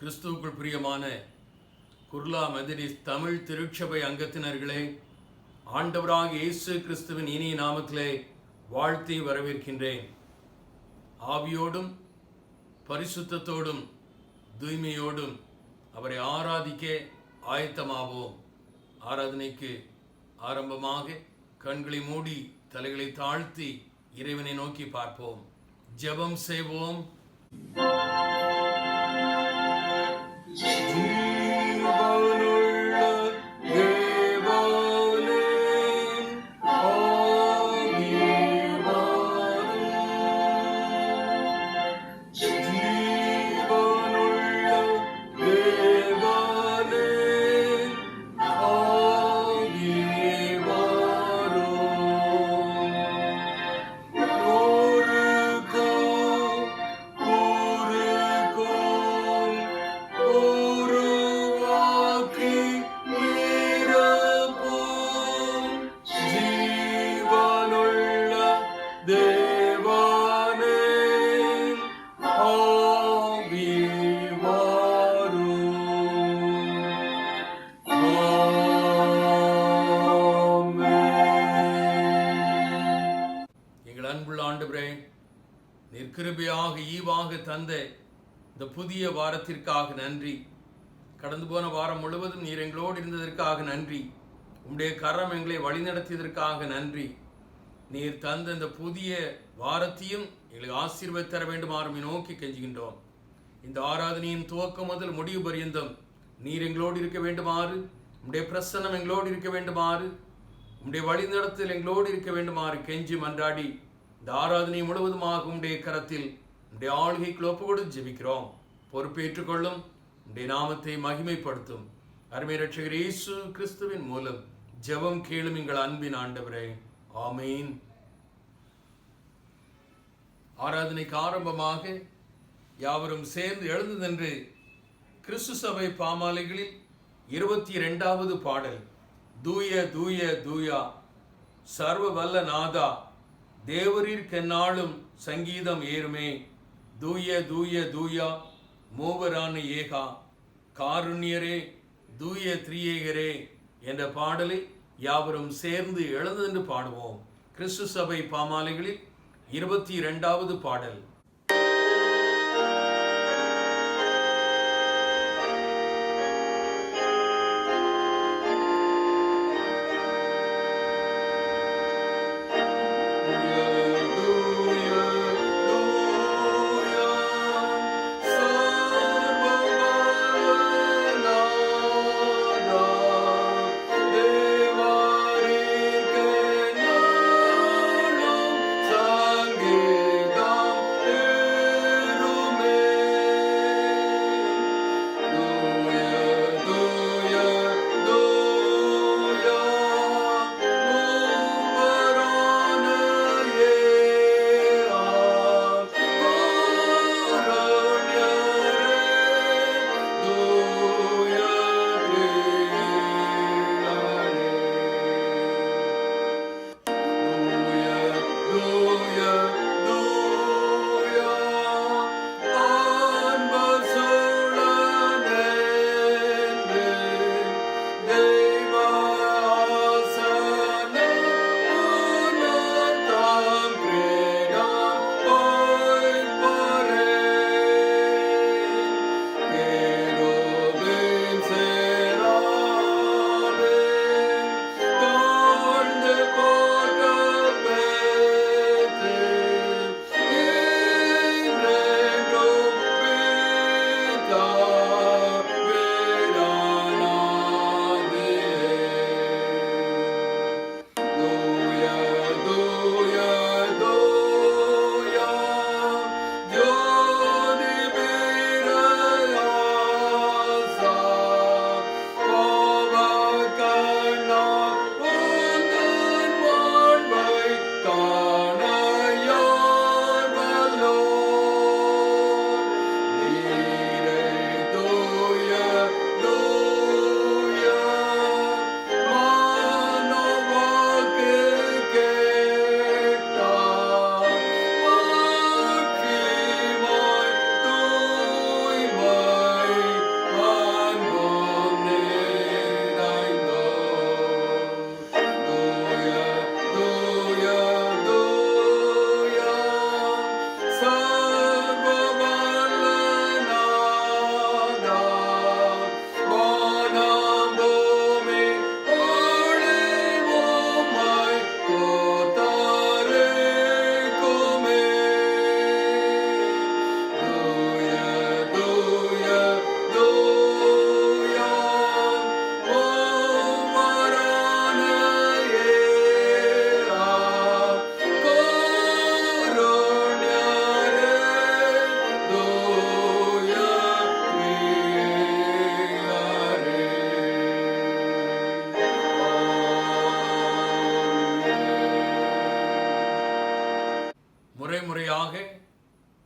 கிறிஸ்துவுக்குள் பிரியமான குர்லா மெதடிஸ்ட் தமிழ் திருச்சபை அங்கத்தினர்களே, ஆண்டவராக இயேசு கிறிஸ்துவின் இனிய நாமத்திலே வாழ்த்தி வரவேற்கின்றேன். ஆவியோடும் பரிசுத்தத்தோடும் தூய்மையோடும் அவரை ஆராதிக்க ஆயத்தமாவோம். ஆராதனைக்கு ஆரம்பமாக கண்களை மூடி தலைகளை தாழ்த்தி இறைவனை நோக்கி பார்ப்போம். ஜெபம் செய்வோம். கிருபையாக ஈவாக தந்த இந்த புதிய வாரத்திற்காக நன்றி. கடந்து போன வாரம் முழுவதும் நீர் எங்களோடு இருந்ததற்காக நன்றி. உம்முடைய கரம் எங்களை வழிநடத்தியதற்காக நன்றி. நீர் தந்த இந்த புதிய வாரத்தையும் எங்களுக்கு ஆசீர்வாதம் தர வேண்டுமாறு நோக்கி கெஞ்சுகின்றோம். இந்த ஆராதனையின் துவக்கம் முதல் முடிவு பரியந்தம் நீர் எங்களோடு இருக்க வேண்டுமாறு, உம்முடைய பிரசன்னம் எங்களோடு இருக்க வேண்டுமாறு, உம்முடைய வழிநடத்தல் எங்களோடு இருக்க வேண்டுமாறு கெஞ்சி மன்றாடி இந்த ஆராதனை முழுவதுமாக உம்முடைய கரத்தில் உம்முடைய ஆளுகைக்கு ஒப்பு கொடுத்து ஜெபிக்கிறோம். பொறுப்பேற்றுக் கொள்ளும், உம்முடைய நாமத்தை மகிமைப்படுத்தும் அருமை இரட்சகர் இயேசு கிறிஸ்துவின் மூலம் ஜெபம் கேளும் எங்கள் அன்பின் ஆண்டவரே, ஆமீன். ஆராதனைக்கு ஆரம்பமாக யாவரும் சேர்ந்து எழுந்து நின்று கிறிஸ்து சபை பாமாலைகளில் 22வது பாடல், தூய தூய தூயா சர்வ வல்ல நாதா தேவரீர்க்கென்னாலும் சங்கீதம் ஏறுமே, தூய தூய தூயா மூவரான ஏகா காருண்யரே தூய திரியேகரே என்ற பாடலை யாவரும் சேர்ந்து எழுந்து பாடுவோம். கிறிஸ்து சபை பாமாலைகளில் 22வது பாடல். Sangidam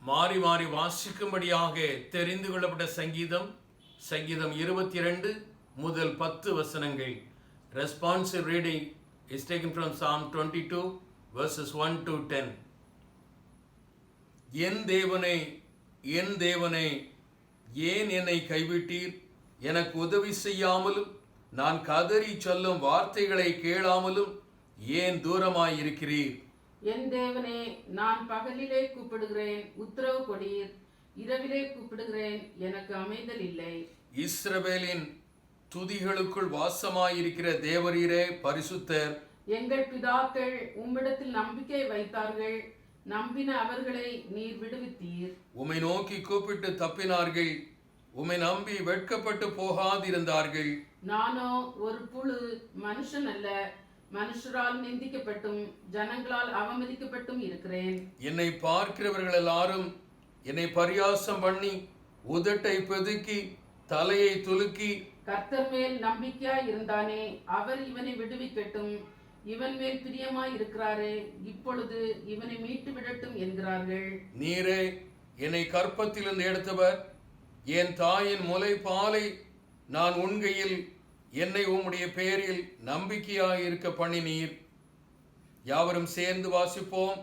மாறி மாறி வாசிக்கும்படியாக தெரிந்து கொள்ளப்பட்ட சங்கீதம் 22 முதல் 10 வசனங்கள். Responsive reading is taken from Psalm 22 verses 1 to 10. என் தேவனே, என் தேவனே, ஏன் என்னை கைவிட்டீர்? எனக்கு உதவி செய்யாமலும் நான் கதறி சொல்லும் வார்த்தைகளை கேளாமலும் ஏன் தூரமாயிருக்கிறீர்? என் தேவனே, நான் பகலிலே கூப்பிடுகிறேன், உத்தரவு கொடீர். இரவிலே கூப்பிடுகிறேன், எனக்கு அமைதல் இல்லை. இஸ்ரவேலின் துதிகளுக்குள் வாசமாயிருக்கிற தேவரீரே பரிசுத்தர். எங்கள் பிதாக்கள் உம்மிடத்தில் நம்பிக்கை வைத்தார்கள், நம்பின அவர்களை நீர் விடுவித்தீர். உம்மை நோக்கி கூப்பிட்டு தப்பினார்கள், உம்மை நம்பி வெட்கப்பட்டு போகாதிருந்தார்கள். நானோ ஒரு புழு, மனுஷன் அல்ல, மனுஷரால் நிந்திக்கப்பட்டும் ஜனங்களால் அவமதிக்கப்பட்டும் இருக்கிறேன். என்னை பார்க்கிறவர்கள் எல்லாரும் என்னை பரியாசம் பண்ணி உதட்டை பெதுக்கி தலையை துலுக்கி, கர்த்தர் மேல் நம்பிக்கையாய் இருந்தானே, அவர் இவனை விடுவிக்கட்டும், இவன் மேல் பிரியமாய் இருக்கிறாரே, இப்பொழுது இவனை மீட்டு விடட்டும் என்கிறார்கள். நீரே என்னை கற்பத்திலிருந்து எடுத்தவர், என் தாயின் முலைப்பாலை நான் உண்கையில் என்னை உம்முடைய பெயரில் நம்பிக்கையாய் இருக்க பண்ணினீர். யாவரும் சேர்ந்து வாசிப்போம்.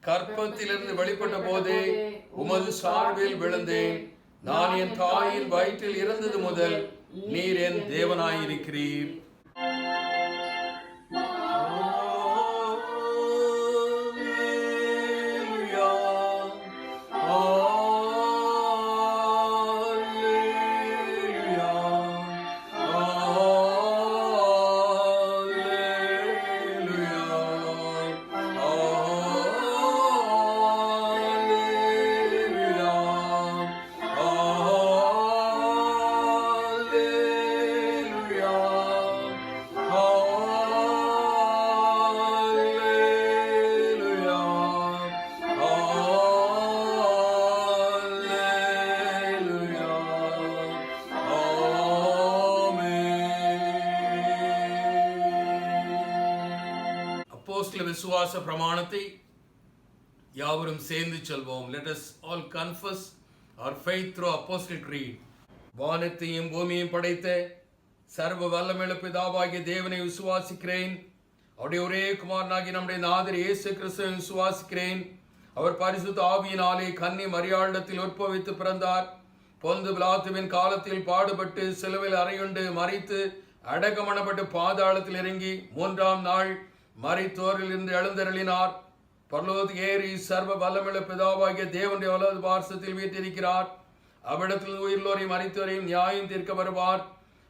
கற்பத்திலிருந்து வெளிப்பட்ட போதே உமது சார்பில் விழுந்தேன், நான் என் தாயின் வயிற்றில் இருந்தது முதல் நீர் என் தேவனாயிருக்கிறீர். விசுவாச பிரமாணத்தை யாவரும் சேர்ந்து சொல்வோம். Let us all confess our faith through apostolic creed. வானத்தையும் பூமியையும் படைத்த சர்வ வல்லமையுள்ள பிதாவாகிய தேவனை விசுவாசிக்கிறேன். அவருடைய ஒரே குமாரனாகிய நம்முடைய நாதர் இயேசு கிறிஸ்துவை விசுவாசிக்கிறேன். அவர் பரிசுத்த ஆவியினாலே கன்னி மரியாளிடத்தில் உற்பவித்து பிறந்தார். பொந்து பிலாத்துவின் காலத்தில் பாடுபட்டு சிலுவையில் அறையுண்டு மரித்து அடக்கமணப்பட்டு பாதாளத்தில் இறங்கி 3ஆம் நாள் மரித்தோரில் இருந்து எழுந்தருளினார். பரலோகத்துக்கு ஏறி சர்வ வல்லமையுள்ள பிதாவாகிய தேவனுடைய வலது பார்சத்தில் வீற்றிருக்கிறார். அவ்விடத்தில் உயிர்லோரையும் மரித்தோரையும் நியாயம் தீர்க்க வருவார்.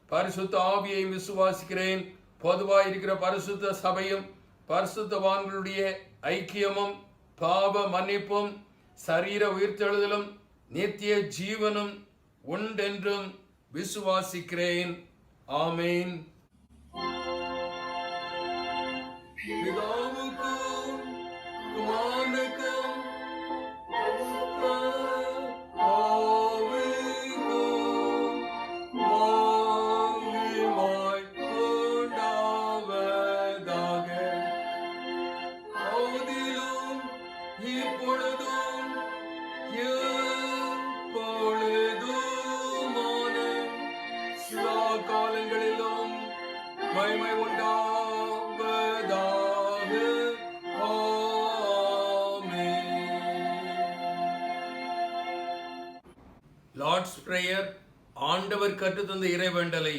பரிசுத்த ஆவியையும் விசுவாசிக்கிறேன். பொதுவாக இருக்கிற பரிசுத்த சபையும் பரிசுத்தவான்களுடைய ஐக்கியமும் பாவ மன்னிப்பும் சரீர உயிர்த்தெழுதலும் நித்திய ஜீவனும் உண்டென்றும் விசுவாசிக்கிறேன். ஆமேன். பிதாவுக்கும் குமாரனுக்கும் பரிசுத்த ஆவிக்கும் மகிமை உண்டாவதாக. ஆதியிலும் இப்பொழுதும் எப்பொழுதுமான சதா காலங்களிலும் மகிமை உண்டாவதாக. லார்ட்ஸ் பிரேயர், ஆண்டவர் கற்றுத்தந்த இறைவேண்டலை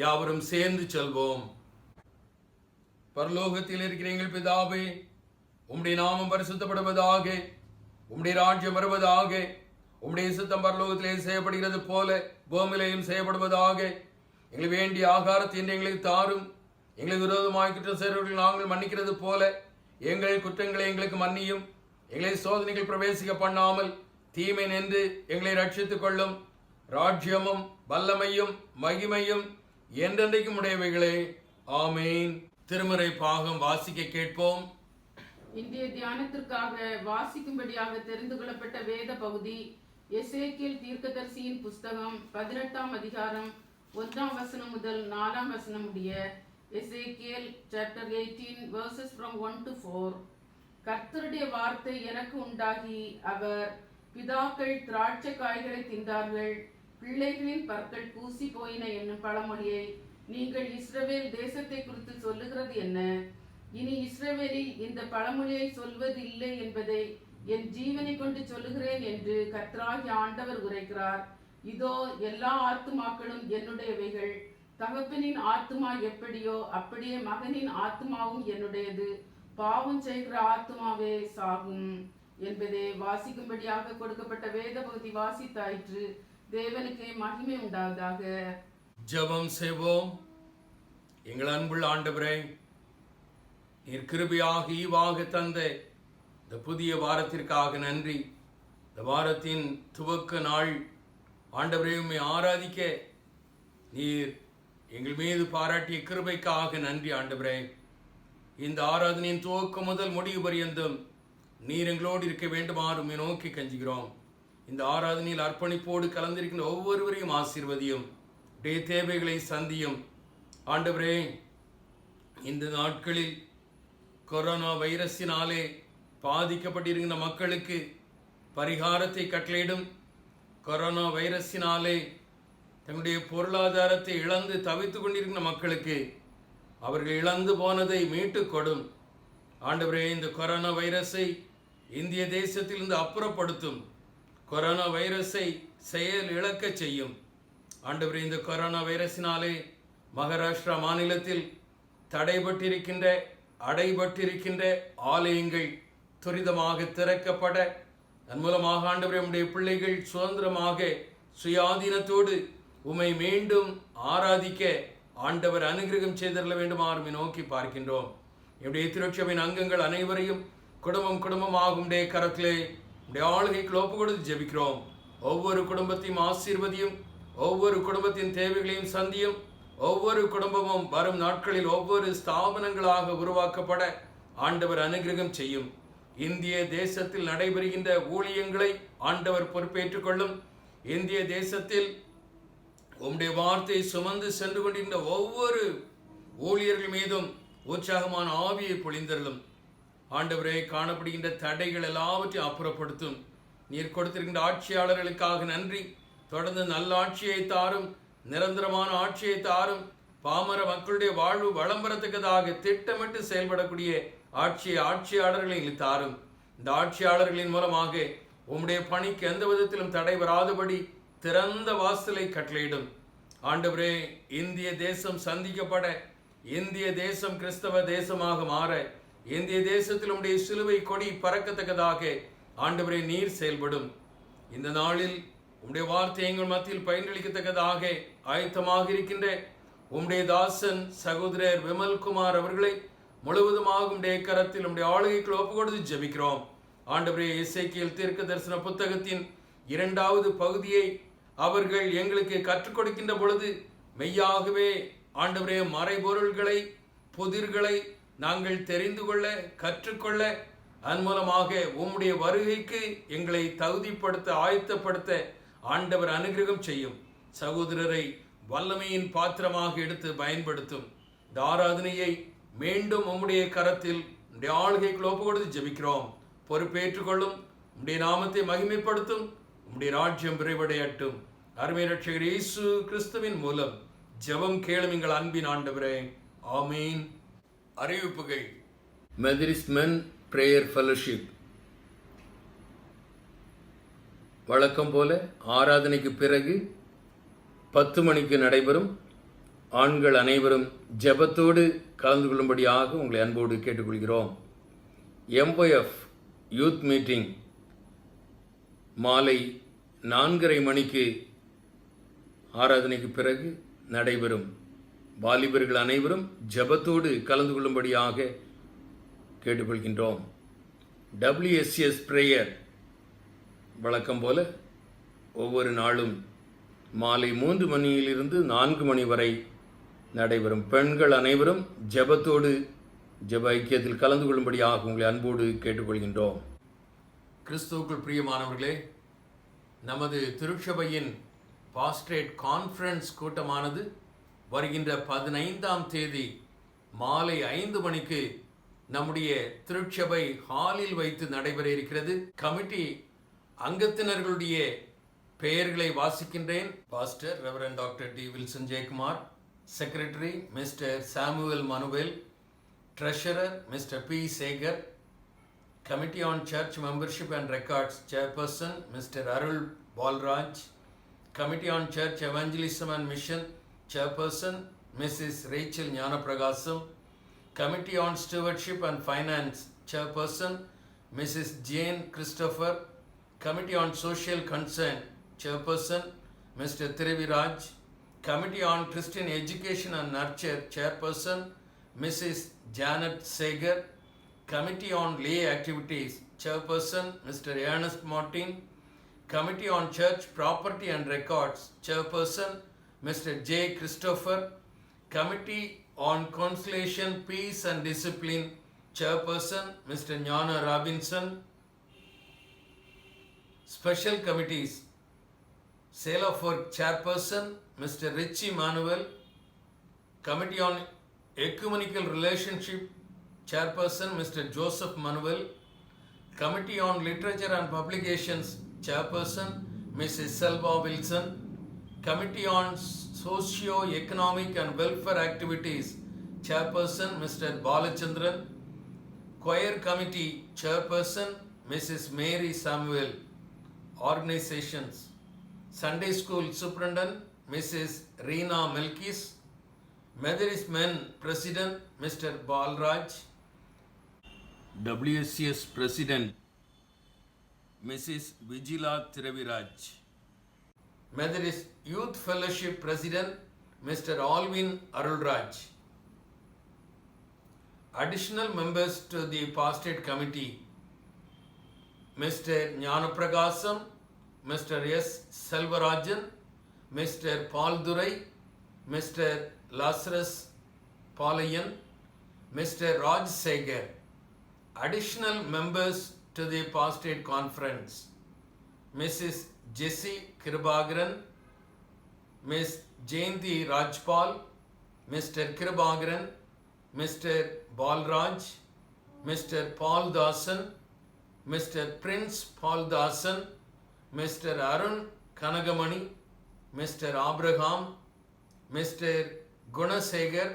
யாவரும் சேர்ந்து சொல்வோம். பரலோகத்தில் இருக்கிற எங்கள் பிதாவே, உம்முடைய நாமம் பரிசுத்தப்படுவதாக, உம்முடைய ராஜ்யம் வருவதாக, உம்முடைய சித்தம் பரலோகத்திலே செய்யப்படுகிறது போல பூமியிலேயும் செய்யப்படுவதாக. எங்களுக்கு வேண்டிய ஆகாரத்தை இன்று எங்களுக்கு தாரும். எங்களுக்கு விரோதமாய் குற்றம் செய்கிறவர்கள் நாங்கள் மன்னிக்கிறது போல எங்கள் குற்றங்களை எங்களுக்கு மன்னியும். எங்களை சோதனைகள் பிரவேசிக்க பண்ணாமல் தீமை நின்று எங்களை ரட்சித்துக் கொள்ளும். ராஜ்யமும் வல்லமையும் மகிமையும் என்றென்றைக்கும் உடையவைகளே. ஆமேன். திருமறை பாகம் வாசிக்க கேட்போம். இன்றைய தியானத்திற்காக வாசிக்கும்படியாக தெரிந்து கொள்ளப்பட்ட வேத பகுதி எசேக்கியேல் தீர்க்கதரிசியின் புஸ்தகம் 18ஆம் அதிகாரம் 1ஆம் வசனம் முதல் 4ஆம் வசனம் முடிய. எசேக்கியேல் chapter 18 verses from 1 to 4. கர்த்தருடைய வார்த்தை எனக்கு உண்டாகி, அவர், பிதாக்கள் திராட்சை காய்களை தின்றார்கள், பிள்ளைகளின் பற்கள் பூசி போயின என்னும் பழமொழியை நீங்கள் இஸ்ரவேல் தேசத்தை குறித்து சொல்லுகிறது என்ன? இனி இஸ்ரவேலில் இந்த பழமொழியை சொல்வதில்லை என்பதை என் ஜீவனை கொண்டு சொல்லுகிறேன் என்று கர்த்தராகிய ஆண்டவர் உரைக்கிறார். இதோ எல்லா ஆத்துமாக்களும் என்னுடையவைகள். தகப்பனின் ஆத்துமா எப்படியோ அப்படியே மகனின் ஆத்துமாவும் என்னுடையது. பாவம் செய்கிற ஆத்துமாவே சாகும் என்பதே வாசிக்கும்படியாக கொடுக்கப்பட்ட வேத பகுதி வாசித்தாயிற்று. தேவனுக்கே மகிமை உண்டாவதாக. ஜெபம் செய்வோம். எங்கள் அன்புள்ள ஆண்டவரே, நீர் கிருபையாக ஈவாக தந்த இந்த புதிய வாரத்திற்காக நன்றி. இந்த வாரத்தின் துவக்க நாள் ஆண்டவரே, உம்மை ஆராதிக்க நீர் எங்கள் மீது பாராட்டிய கிருபைக்காக நன்றி ஆண்டவரே. இந்த ஆராதனையின் துவக்கம் முதல் முடிவு பரியந்தம் நீர் எங்களோடு இருக்க வேண்டுமாறு உம்மை நோக்கி கஞ்சுகிறோம். இந்த ஆராதனையில் அர்ப்பணிப்போடு கலந்திருக்கின்ற ஒவ்வொருவரையும் ஆசீர்வதியும், உடைய தேவைகளை சந்தியும் ஆண்டவரே. இந்த நாட்களில் கொரோனா வைரஸினாலே பாதிக்கப்பட்டிருக்கின்ற மக்களுக்கு பரிகாரத்தை கட்டளையிடும். கொரோனா வைரஸினாலே தங்களுடைய பொருளாதாரத்தை இழந்து தவித்துக் கொண்டிருக்கின்ற மக்களுக்கு அவர்கள் இழந்து போனதை மீட்டுக் கொடும் ஆண்டவரே. இந்த கொரோனா வைரஸை இந்திய தேசத்திலிருந்து அப்புறப்படுத்தும். கொரோனா வைரஸை செயல் இழக்க செய்யும் ஆண்டவரே. இந்த கொரோனா வைரஸினாலே மகாராஷ்டிரா மாநிலத்தில் அடைபட்டிருக்கின்ற ஆலயங்கள் துரிதமாக திறக்கப்பட, அதன் மூலமாக ஆண்டவரே உம்முடைய பிள்ளைகள் சுதந்திரமாக சுயாதீனத்தோடு உம்மை மீண்டும் ஆராதிக்க ஆண்டவர் அனுகிரகம் செய்தரல வேண்டுமாறும் நோக்கி பார்க்கின்றோம். என்னுடைய திருச்சபையின் அங்கங்கள் அனைவரையும் குடும்பமாக உம்முடைய கரத்திலே உம்முடைய ஆளுகைக்கு ஒப்பு கொடுத்து ஜெபிக்கிறோம். ஒவ்வொரு குடும்பத்தையும் ஆசீர்வதியும், ஒவ்வொரு குடும்பத்தின் தேவைகளையும் சந்தியும். ஒவ்வொரு குடும்பமும் வரும் நாட்களில் ஒவ்வொரு ஸ்தாபனங்களாக உருவாக்கப்பட ஆண்டவர் அனுகிரகம் செய்யும். இந்திய தேசத்தில் நடைபெறுகின்ற ஊழியங்களை ஆண்டவர் பொறுப்பேற்றுக் கொள்ளும். இந்திய தேசத்தில் உம்முடைய வார்த்தை சுமந்து சென்று கொண்டிருந்த ஒவ்வொரு ஊழியர்கள் மீதும் உற்சாகமான ஆவியை பொழிந்தருளும் ஆண்டவரே. காணப்படுகின்ற தடைகள் எல்லாவற்றையும் அப்புறப்படுத்தும். நீர் கொடுத்திருக்கின்ற ஆட்சியாளர்களுக்காக நன்றி. தொடர்ந்து நல்ல ஆட்சியை தாரும், நிரந்தரமான ஆட்சியை தாரும். பாமர மக்களுடைய வாழ்வு வளம் பெறத்தக்கதாக திட்டமிட்டு செயல்படக்கூடிய ஆட்சியாளர்களை தாரும். இந்த ஆட்சியாளர்களின் மூலமாக உம்முடைய பணிக்கு எந்த விதத்திலும் தடை வராதபடி திறந்த வாசலை கட்டளையிடும் ஆண்டவரே. இந்திய தேசம் சந்திக்கப்பட, இந்திய தேசம் கிறிஸ்தவ தேசமாக மாற, இந்திய தேசத்தில் உம்முடைய சிலுவை கொடி பறக்கத்தக்கதாக ஆண்டவரே நீர் செயல்படும். இந்த நாளில் உம்முடைய வார்த்தை எங்கள் மத்தியில் பயனளிக்கத்தக்கதாக ஆயத்தமாக இருக்கின்ற உம்முடைய தாசன் சகோதரர் விமல்குமார் அவர்களை முழுவதுமாக உம்முடைய கரத்தில் உம்முடைய ஆளுகைக்குள் ஒப்பு கொடுத்து ஜெபிக்கிறோம் ஆண்டவரே. எசேக்கியேல் தீர்க்க தரிசன புத்தகத்தின் 2வது பகுதியை அவர்கள் எங்களுக்கு கற்றுக் கொடுக்கின்ற பொழுது மெய்யாகவே ஆண்டவரே மறைபொருள்களை புதிர்களை நாங்கள் தெரிந்து கொள்ள கற்றுக்கொள்ள, அதன் மூலமாக உம்முடைய வருகைக்கு எங்களை தகுதிப்படுத்த ஆயத்தப்படுத்த ஆண்டவர் அனுகிரகம் செய்யும். சகோதரரை வல்லமையின் பாத்திரமாக எடுத்து பயன்படுத்தும். இந்த ஆராதனையை மீண்டும் உம்முடைய கரத்தில் உம்முடைய ஆளுகைக்குள் ஒப்பு கொடுத்து ஜெபிக்கிறோம். பொறுப்பேற்றுக்கொள்ளும். உம்முடைய நாமத்தை மகிமைப்படுத்தும். உம்முடைய ராஜ்யம் விரைவடையட்டும். அருமை ரட்சகர் இயேசு கிறிஸ்துவின் மூலம் ஜெபம் கேளும் எங்கள் அன்பின் ஆண்டவரே, ஆமீன். அறிவிப்புகள். மெதரிஸ்ட் மென் பிரேயர் ஃபெலோஷிப் வழக்கம் போல ஆராதனைக்கு பிறகு 10 மணிக்கு நடைபெறும். ஆண்கள் அனைவரும் ஜெபத்தோடு கலந்து கொள்ளும்படியாக உங்களை அன்போடு கேட்டுக்கொள்கிறோம். எம்ஒஎஃப் யூத் மீட்டிங் மாலை 4:30 மணிக்கு ஆராதனைக்கு பிறகு நடைபெறும். வாலிபர்கள் அனைவரும் ஜெபத்தோடு கலந்து கொள்ளும்படியாக கேட்டுக்கொள்கின்றோம். WSS பிரேயர் வழக்கம் போல ஒவ்வொரு நாளும் மாலை 3 மணியிலிருந்து 4 மணி வரை நடைபெறும். பெண்கள் அனைவரும் ஜெபத்தோடு ஜெப ஐக்கியத்தில் கலந்து கொள்ளும்படியாக உங்களை அன்போடு கேட்டுக்கொள்கின்றோம். கிறிஸ்துவுக்குள் பிரியமானவர்களே, நமது திருச்சபையின் பாஸ்டரேட் கான்ஃபரன்ஸ் கூட்டமானது வருகின்ற 15ஆம் தேதி மாலை 5 மணிக்கு நம்முடைய திருச்சபை ஹாலில் வைத்து நடைபெற இருக்கிறது. கமிட்டி அங்கத்தினர்களுடைய பெயர்களை வாசிக்கின்றேன். Pastor reverend doctor D Wilson Jayakumar, secretary mister Samuel Manuel, treasurer mister P Sekar, committee on church membership and records chairperson mister Arul Paulraj, committee on church evangelism and mission chairperson Mrs. Rachel Gnanapragasham, Committee on Stewardship and Finance Chairperson Mrs. Jane Christopher, Committee on Social Concern Chairperson Mr. Thiriviraj, Committee on Christian Education and Nurture Chairperson Mrs. Janet Sager, Committee on Lay Activities Chairperson Mr. Ernest Martin, Committee on Church Property and Records Chairperson Mr. J. Christopher, Committee on Consolation, Peace and Discipline Chairperson Mr. Gnana Robinson. Special Committees, Sale of Work Chairperson Mr. Richie Manuel, Committee on Ecumenical Relationship Chairperson Mr. Joseph Manuel, Committee on Literature and Publications Chairperson Mrs. Selva Wilson, Committee on Socio-Economic and Welfare Activities Chairperson Mr. Balachandran, Choir Committee Chairperson Mrs. Mary Samuel, Organizations, Sunday School Superintendent Mrs. Reena Melkis, Methodist Men President Mr. Balraj, WSCS President Mrs. Vigila Thiriviraj, Methodist Youth Fellowship President Mr. Alvin Arulraj. Additional members to the Pastorate Committee Mr. Gnanapragasham, Mr. S. Selvarajan, Mr. Paul Durai, Mr. Lazarus Palayan, Mr. Raj Segar. Additional members to the Pastorate Conference Mrs. Jessie Kirabagaran, Ms. Jayanti Rajpal, Mr. Kirabagaran, Mr. Balraj, Mr. Paul Dasan, Mr. Prince Paul Dasan, Mr. Arun Kanagamani, Mr. Abraham, Mr. Gunasegar,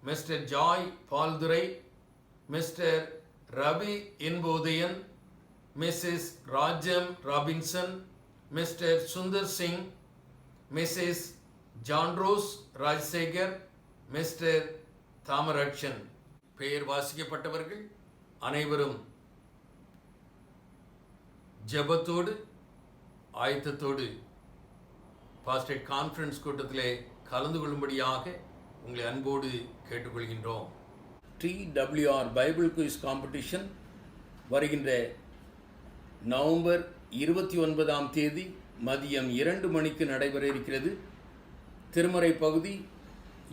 Mr. Joy Paul Durai, Mr. Ravi Inbodayan, Mrs. Rajam Robinson, Mr. Sundar Singh, Mrs. John Rose Rajsegar, Mr. Thamarakshan. பெயர் வாசிக்கப்பட்டவர்கள் அனைவரும் ஜெபத்தோடு ஆயத்தத்தோடு பாஸ்டேட் conference கூட்டத்திலே கலந்து கொள்ளும்படியாக உங்களை அன்போடு கேட்டுக்கொள்கின்றோம். TWR Bible quiz competition வருகின்ற நவம்பர் 29ஆம் தேதி மதியம் 2 மணிக்கு நடைபெற இருக்கிறது. திருமறை பகுதி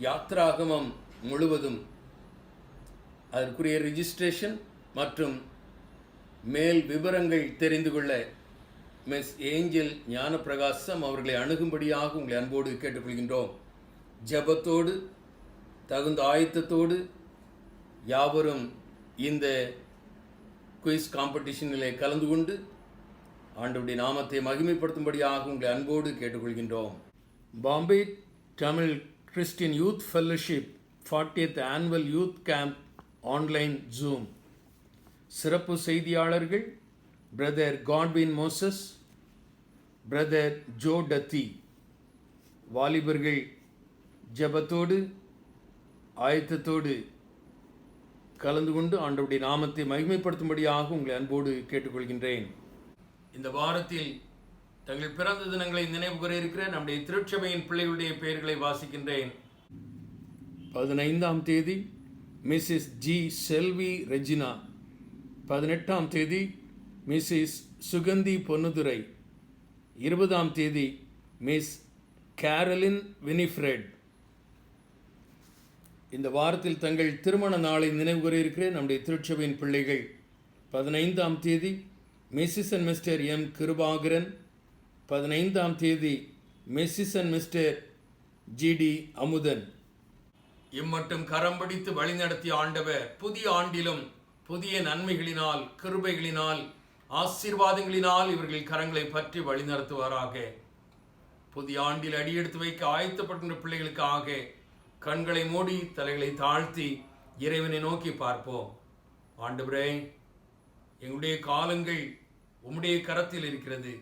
யாத்ராகமம் முழுவதும் அதற்குரிய ரிஜிஸ்ட்ரேஷன் மற்றும் மேல் விவரங்கள் தெரிந்து கொள்ள மிஸ் ஏஞ்சல் ஞானப்பிரகாசம் அவர்களை அணுகும்படியாக உங்களை அன்போடு கேட்டுக்கொள்கின்றோம். ஜெபத்தோடு தகுந்த ஆயத்தத்தோடு யாவரும் இந்த குயிஸ் காம்படிஷனிலே கலந்து கொண்டு ஆண்டவருடைய நாமத்தை மகிமைப்படுத்தும்படியாக உங்களை அன்போடு கேட்டுக்கொள்கின்றோம். Bombay Tamil Christian youth fellowship 40th annual youth camp online zoom. சிறப்பு செய்தியாளர்கள் brother Godwin Moses, brother Joe Datti. வாலிபர்கள் ஜெபத்தோடு ஆயத்தத்தோடு கலந்து கொண்டு ஆண்டவருடைய நாமத்தை மகிமைப்படுத்தும்படியாக உங்களை அன்போடு கேட்டுக்கொள்கின்றேன். இந்த வாரத்தில் தங்கள் பிறந்த தினங்களை நினைவு கூற இருக்கிற நம்முடைய திருச்சபையின் பிள்ளைகளுடைய பெயர்களை வாசிக்கின்றேன். 15ஆம் தேதி மிஸ்ஸஸ் ஜி செல்வி ரெஜினா, 18ஆம் தேதி மிஸ்ஸஸ் சுகந்தி பொன்னுதுரை, 20ஆம் தேதி மிஸ் கேரலின் வினிஃப்ரெட். இந்த வாரத்தில் தங்கள் திருமண நாளை நினைவு கூற இருக்கிற நம்முடைய திருச்சபையின் பிள்ளைகள் 15ஆம் தேதி Mrs and Mister M Kirubakaran, 15ஆம் தேதி Mrs and Mister GD Amudhan. இம்மட்டும் கரம் பிடித்து வழிநடத்திய ஆண்டவர் புதிய ஆண்டிலும் புதிய நன்மைகளினால் கிருபைகளினால் ஆசீர்வாதங்களினால் இவர்கள் கரங்களை பற்றி வழிநடத்துவாராக. புதிய ஆண்டில் அடியெடுத்து வைக்க ஆயத்தப்பட்டுள்ள பிள்ளைகளுக்காக கண்களை மூடி தலைகளை தாழ்த்தி இறைவனை நோக்கி பார்ப்போம். ஆண்டவரே, எங்களுடைய காலங்கள் உம்முடைய கரத்தில் இருக்கிறது.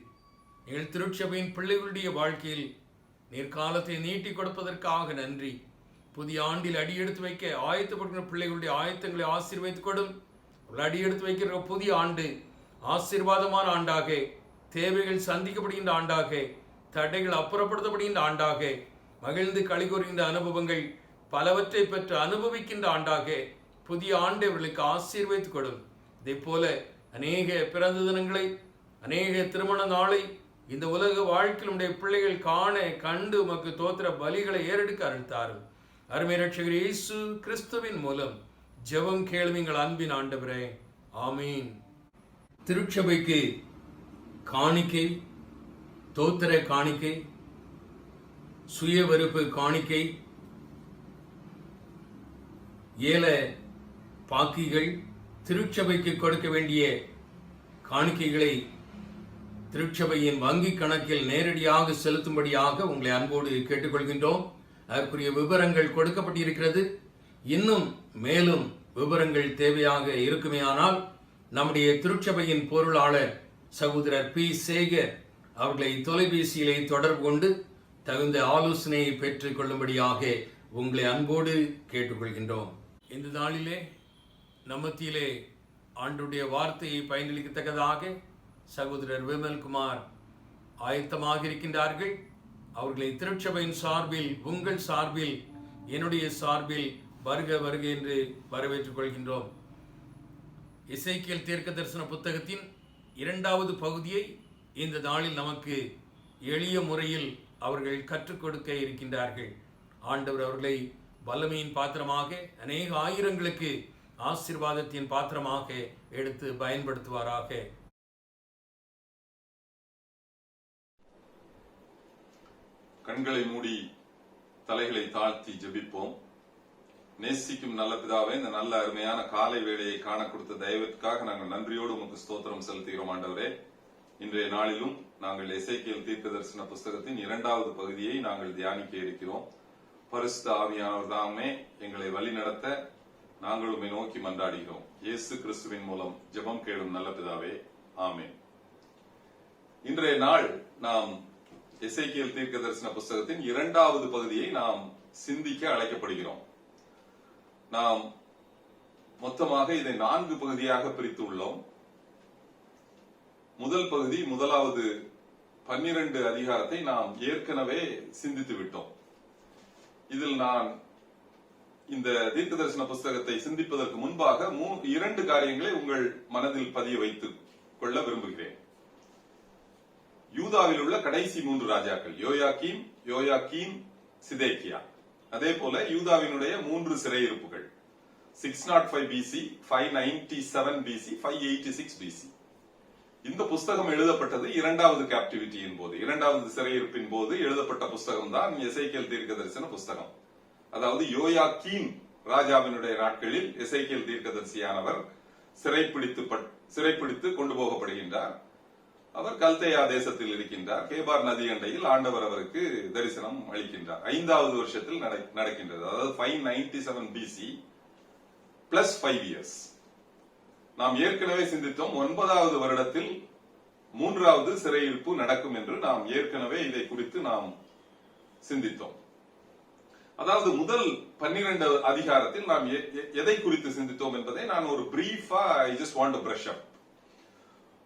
எங்கள் திருச்சபையின் பிள்ளைகளுடைய வாழ்க்கையில் நீர் காலத்தை நீட்டி கொடுப்பதற்காக நன்றி. புதிய ஆண்டில் அடியெடுத்து வைக்க ஆயத்தப்பட்டுள்ள பிள்ளைகளுடைய ஆயத்தங்களை ஆசீர்வதித்துக் கொடும். அடியெடுத்து வைக்கிற புதிய ஆண்டு ஆசீர்வாதமான ஆண்டாக, தேவைகள் சந்திக்கப்படுகின்ற ஆண்டாக, தடைகள் அப்புறப்படுத்தப்படுகின்ற ஆண்டாக, மகிழ்ந்து களிகூறுகின்ற அனுபவங்கள் பலவற்றை பெற்று அனுபவிக்கின்ற ஆண்டாக புதிய ஆண்டை அவர்களுக்கு ஆசீர்வதித்துக் கொடும். இதே போல அநேக பிறந்த தினங்களை, அநேக திருமண நாளை இந்த உலக வாழ்க்கையில் உடைய பிள்ளைகள் காண கண்டு உமக்கு தோத்திர பலிகளை ஏறெடுக்க அருள்தாரும். அருமை இரட்சகர் இயேசு கிறிஸ்துவின் மூலம் ஜெபம் கேளும் எங்கள் அன்பின் ஆண்டவரே, ஆமீன். திருச்சபைக்கு காணிக்கை, தோத்திர காணிக்கை, சுய வெறுப்பு காணிக்கை, ஏல பாக்கிகள், திருச்சபைக்கு கொடுக்க வேண்டிய காணிக்கைகளை திருச்சபையின் வங்கி கணக்கில் நேரடியாக செலுத்தும்படியாக உங்களை அன்போடு கேட்டுக்கொள்கின்றோம். அதற்குரிய விவரங்கள் கொடுக்கப்பட்டிருக்கிறது. இன்னும் மேலும் விவரங்கள் தேவையாக இருக்குமேயானால் நம்முடைய திருச்சபையின் பொருளாளர் சகோதரர் பி. சேகர் அவர்களை தொலைபேசியிலே தொடர்பு கொண்டு தகுந்த ஆலோசனையை பெற்றுக் கொள்ளும்படியாக உங்களை அன்போடு கேட்டுக்கொள்கின்றோம். இந்த நாளிலே நம்மத்திலே ஆண்டுடைய வார்த்தையை பயனளிக்கத்தக்கதாக சகோதரர் விமல்குமார் ஆயத்தமாக இருக்கின்றார்கள். அவர்களை திருச்சபையின் சார்பில், உங்கள் சார்பில், என்னுடைய சார்பில் வருக வருக என்று வரவேற்றுக் கொள்கின்றோம். எசேக்கியேல் தீர்க்க தரிசன புத்தகத்தின் 2வது பகுதியை இந்த நாளில் நமக்கு எளிய முறையில் அவர்கள் கற்றுக் கொடுக்க இருக்கின்றார்கள். ஆண்டவர் அவர்களை வல்லமையின் பாத்திரமாக, அநேக ஆயிரங்களுக்கு ஆசீர்வாதத்தின் பாத்திரமாக எடுத்து பயன்படுத்துவாராக. கண்களை மூடி தலைகளை தாழ்த்தி ஜெபிப்போம். நேசிக்கும் நல்ல பிதாவே, இந்த நல்ல அருமையான காலை வேளையை காண கொடுத்த தயவிற்காக நாங்கள் நன்றியோடு உமக்கு ஸ்தோத்திரம் செலுத்துகிறோம். ஆண்டவரே, இன்றைய நாளிலும் நாங்கள் எசேக்கியேல் தீர்க்க தரிசன புஸ்தகத்தின் 2வது பகுதியை நாங்கள் தியானிக்க இருக்கிறோம். பரிசுத்த ஆவியானவர் தாமே எங்களை வழி நடத்த நாங்கள் உம்மை நோக்கி மன்றாடுகிறோம். இயேசு கிறிஸ்துவின் மூலம் ஜெபம் கேளும் நல்ல பிதாவே, ஆமென். இன்றைய நாள் நாம் எசேக்கியேல் தீர்க்க தரிசன புஸ்தகத்தின் 2வது பகுதியை நாம் சிந்திக்க அழைக்கப்படுகிறோம். நாம் மொத்தமாக இதை 4 பகுதியாக பிரித்து உள்ளோம். முதல் பகுதி, 1வது 12 அதிகாரத்தை நாம் ஏற்கனவே சிந்தித்து விட்டோம். இதில் நான் இந்த தீர்க்க தரிசன புஸ்தகத்தை சிந்திப்பதற்கு முன்பாக 2 காரியங்களை உங்கள் மனதில் பதிய வைத்துக் கொள்ள விரும்புகிறேன். யூதாவில் உள்ள கடைசி 3 ராஜாக்கள், யோயாக்கீம், சிதேக்கியா. அதே போல யூதாவினுடைய 3 சிறையிருப்புகள், 605 BC, 597 BC, 586 BC. இந்த புஸ்தகம் எழுதப்பட்டது 2வது கேப்டிவிட்டியின் போது, 2வது சிறையிருப்பின் போது எழுதப்பட்ட புஸ்தகம் தான் எசேக்கியேல் தீர்க்க தரிசன புஸ்தகம். அதாவது யோயாக்கீம் ராஜாவினுடைய நாட்களில் எசேக்கியேல் தீர்க்கதரிசியானவர் சிறைப்பிடித்து கொண்டு போகப்படுகின்றார். அவர் கல்தேயா தேசத்தில் இருக்கின்றார். கேபார் நதி அண்டையில் ஆண்டவர் அவருக்கு தரிசனம் அளிக்கின்றார். 5வது வருஷத்தில் நடக்கின்றது. அதாவது 597 BC பிளஸ் 5 years. நாம் ஏற்கனவே சிந்தித்தோம். 9வது வருடத்தில் 3வது சிறையிருப்பு நடக்கும் என்று நாம் ஏற்கனவே இதை குறித்து நாம் சிந்தித்தோம். அதாவது முதல் 12 அதிகாரத்தில் நாம் எதை குறித்து சிந்தித்தோம் என்பதை நான் ஒரு பிரீஃபா I just want to brush up.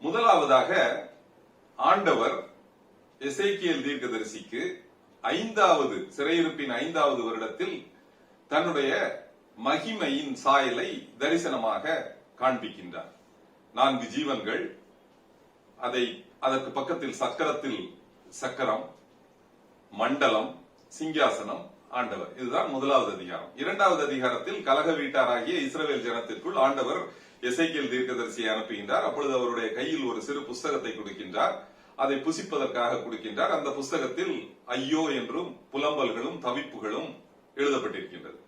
முதலாவதாக ஆண்டவர் எசேக்கியேல் தீர்க்கதரிசிக்கு 5வது சிறையிருப்பின் 5வது வருடத்தில் தன்னுடைய மகிமையின் சாயலை தரிசனமாக காண்பிக்கின்றார். 4 ஜீவன்கள், அதற்கு பக்கத்தில் சக்கரம், மண்டலம், சிங்காசனம், ஆண்டவர். இதுதான் 1வது அதிகாரம். 2வது அதிகாரத்தில் கலக வீட்டாராகிய இஸ்ரவேல் ஜனத்திற்குள் ஆண்டவர் எசேக்கியேல் தீர்க்கதரிசியை அனுப்புகின்றார். அப்பொழுது அவருடைய கையில் ஒரு சிறு புஸ்தகத்தை கொடுக்கின்றார். அதை புசிப்பதற்காக கொடுக்கின்றார். அந்த புஸ்தகத்தில் ஐயோ என்றும் புலம்பல்களும் தவிப்புகளும் எழுதப்பட்டிருக்கின்றது.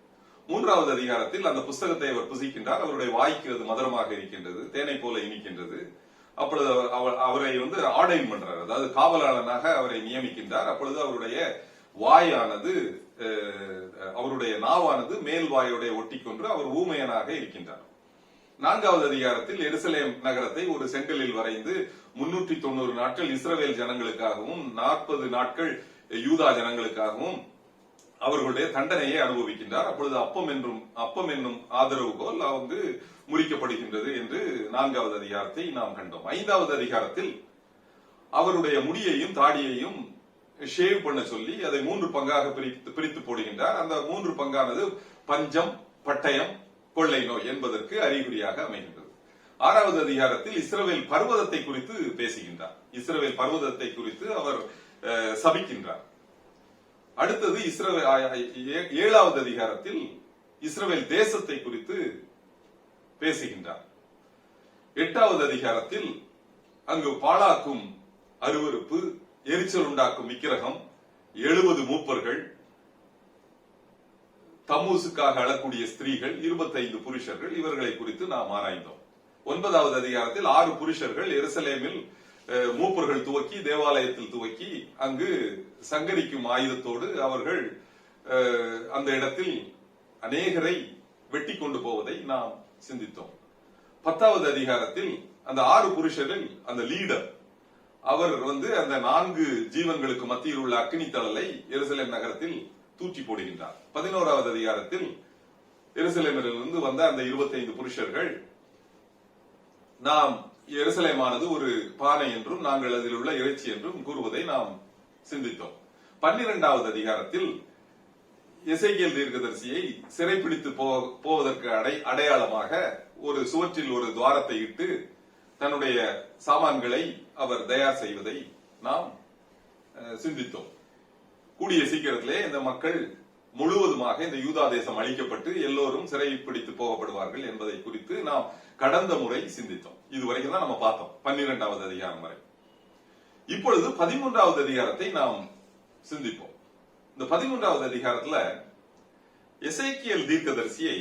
3வது அதிகாரத்தில் அந்த புஸ்தகத்தை அவர் புசிக்கின்றார். அவருடைய வாய்க்கு அது மதுரமாக இருக்கின்றது, தேனை போல இனிக்கின்றது. அப்பொழுது அவரை வந்து ஆர்டைன் பண்றார், அதாவது காவலாளனாக அவரை நியமிக்கின்றார். அப்பொழுது அவருடைய வாயானது, அவருடைய நாவானது மேல் வாயோட ஒட்டிக்கொண்டு அவர் ஊமையனாக இருக்கின்றார். 4வது அதிகாரத்தில் எருசலேம் நகரத்தை ஒரு செங்கலில் வரைந்து 390 நாட்கள் இஸ்ரவேல் ஜனங்களுக்காகவும் 40 நாட்கள் யூதா ஜனங்களுக்காகவும் அவர்களுடைய தண்டனையை அனுபவிக்கின்றார். அப்பொழுது அப்பம் என்னும் ஆதரவுகோல் வந்து முறிக்கப்படுகின்றது என்று 4வது அதிகாரத்தை நாம் கண்டோம். 5வது அதிகாரத்தில் அவருடைய முடியையும் தாடியையும் ஷேவ் பண்ண சொல்லி அதை 3 பங்காக பிரித்து போடுகின்றார். அந்த 3 பங்கானது பஞ்சம், பட்டயம், கொள்ளை நோய் என்பதற்கு அறிகுறியாக அமைகின்றது. 6வது அதிகாரத்தில் இஸ்ரவேல் பர்வதத்தை குறித்து பேசுகின்றார். இஸ்ரவேல் பர்வதத்தை குறித்து அவர் சபிக்கின்றார். அடுத்தது 7வது அதிகாரத்தில் இஸ்ரவேல் தேசத்தை குறித்து பேசுகின்றார். 8வது அதிகாரத்தில் அங்கு பாழாக்கும் அருவருப்பு, எரிச்சல் உண்டாக்கும் விக்கிரகம், 70 மூப்பர்கள், தம்மூசுக்காக அழக்கூடிய ஸ்திரீகள், 25 புருஷர்கள், இவர்களை குறித்து நாம் ஆராய்ந்தோம். 9வது அதிகாரத்தில் 6 புருஷர்கள் எருசலேமில் மூப்பர்கள் துவக்கி, தேவாலயத்தில் துவக்கி அங்கு சங்கரிக்கும் ஆயுதத்தோடு அவர்கள் அந்த இடத்தில் அநேகரை வெட்டி கொண்டு போவதை நாம் சிந்தித்தோம். 10வது அதிகாரத்தில் அந்த 6 புருஷரில் அந்த லீடர், அவர் வந்து அந்த 4 ஜீவன்களுக்கு மத்தியில் உள்ள அக்னி தழலை எருசலேம் நகரத்தில் தூக்கி போடுகின்றார். 11வது அதிகாரத்தில் எருசலேமிலிருந்து வந்த அந்த 25 புருஷர்கள், நாம் எருசலேமானது ஒரு பானை என்றும் நாங்கள் அதில் உள்ள இறைச்சி என்றும் கூறுவதை நாம் சிந்தித்தோம். 12வது அதிகாரத்தில் எசேக்கியேல் தீர்க்கதரிசியை சிறைப்பிடித்து போவதற்கு அடையாளமாக ஒரு சுவற்றில் ஒரு துவாரத்தை இட்டு தன்னுடைய சாமான்களை அவர் தயார் செய்வதை நாம் சிந்தித்தோம். கூடிய சீக்கிரத்திலே இந்த மக்கள் முழுவதுமாக இந்த யூதா தேசம் அழிக்கப்பட்டு எல்லோரும் சிறைப்பிடித்து போகப்படுவார்கள் என்பதை குறித்து நாம் கடந்த முறை சிந்தித்தோம். இதுவரைக்கும் தான் நம்ம பார்த்தோம் 12வது அதிகாரம் வரை. இப்பொழுது 13வது அதிகாரத்தை நாம் சிந்திப்போம். இந்த 13வது அதிகாரத்துல எசேக்கியேல் தீர்க்கதரிசியை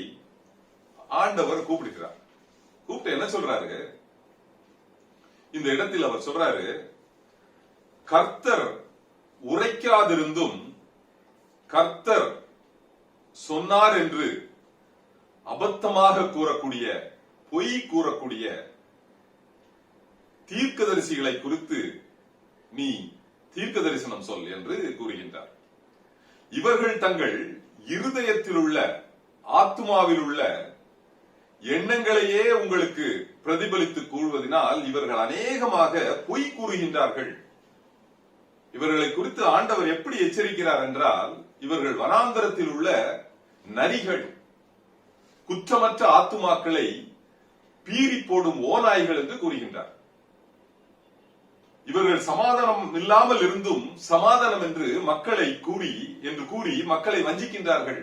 ஆண்டவர் கூப்பிடுகிறார். கூப்பிட்டு என்ன சொல்றாரு? இந்த இடத்தில் அவர் சொல்றாரு, கர்த்தர் உரைக்காதிருந்தும் கர்த்தர் சொன்னார் என்று அபத்தமாக கூறக்கூடிய, பொய் கூறக்கூடிய தீர்க்கதரிசிகளை குறித்து நீ தீர்க்க தரிசனம் சொல் என்று கூறுகின்றார். இவர்கள் தங்கள் இருதயத்தில் உள்ள, ஆத்துமாவில் உள்ள எண்ணங்களையே உங்களுக்கு பிரதிபலித்து கூறுவதனால் இவர்கள் அநேகமாக பொய் கூறுகின்றார்கள். இவர்களை குறித்து ஆண்டவர் எப்படி எச்சரிக்கிறார் என்றால், இவர்கள் வனாந்தரத்தில் உள்ள நரிகள், குற்றமற்ற ஆத்துமாக்களை பீறி போடும் ஓநாய்கள் என்று கூறுகின்றார். இவர்கள் சமாதானம் இல்லாமல் இருந்தும் சமாதானம் என்று மக்களை கூறி மக்களை வஞ்சிக்கின்றார்கள்.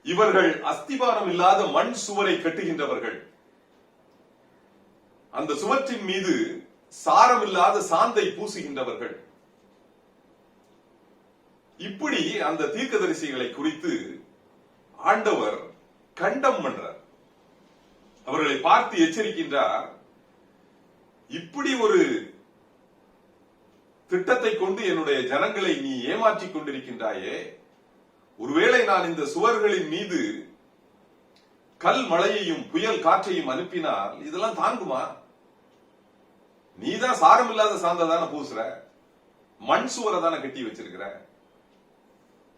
இவர்கள் அஸ்திபாரம் இல்லாத மண் சுவரை கட்டுகின்றவர்கள். அந்த சுவற்றின் மீது சாரம் இல்லாத சாந்தை பூசுகின்றவர்கள். இப்படி அந்த தீர்க்கதரிசிகளை குறித்து ஆண்டவர் கண்டம் பண்றார். அவர்களை பார்த்து எச்சரிக்கின்றார். இப்படி ஒரு திட்டத்தை கொண்டு என்னுடைய ஜனங்களை நீ ஏமாற்றிக் கொண்டிருக்கின்றாயே, ஒருவேளை நான் இந்த சுவர்களின் மீது கல் மழையையும் புயல் காற்றையும் அனுப்பினால் இதெல்லாம் தாங்குமா? நீதான் சாரம் இல்லாத சாந்ததான பூசுற, மண் சுவரை தானே கட்டி வச்சிருக்கிற.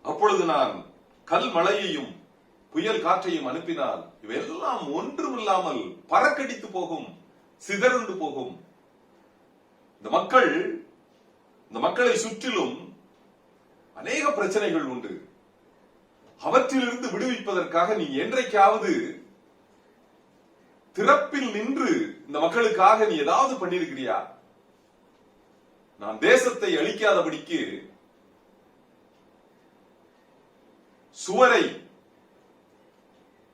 அப்பொழுது நான் கல் மழையையும் புயல் காற்றையும் அனுப்பினால் இவையெல்லாம் ஒன்றுமில்லாமல் பறக்கடித்து போகும், சிதறுண்டு போகும். இந்த மக்களை சுற்றிலும் அநேக பிரச்சனைகள் உண்டு. அவற்றிலிருந்து விடுவிப்பதற்காக நீ என்றைக்காவது திறப்பில் நின்று இந்த மக்களுக்காக நீ ஏதாவது பண்ணிருக்கிறியா? நான் தேசத்தை அழிக்காதபடிக்கு சுவரை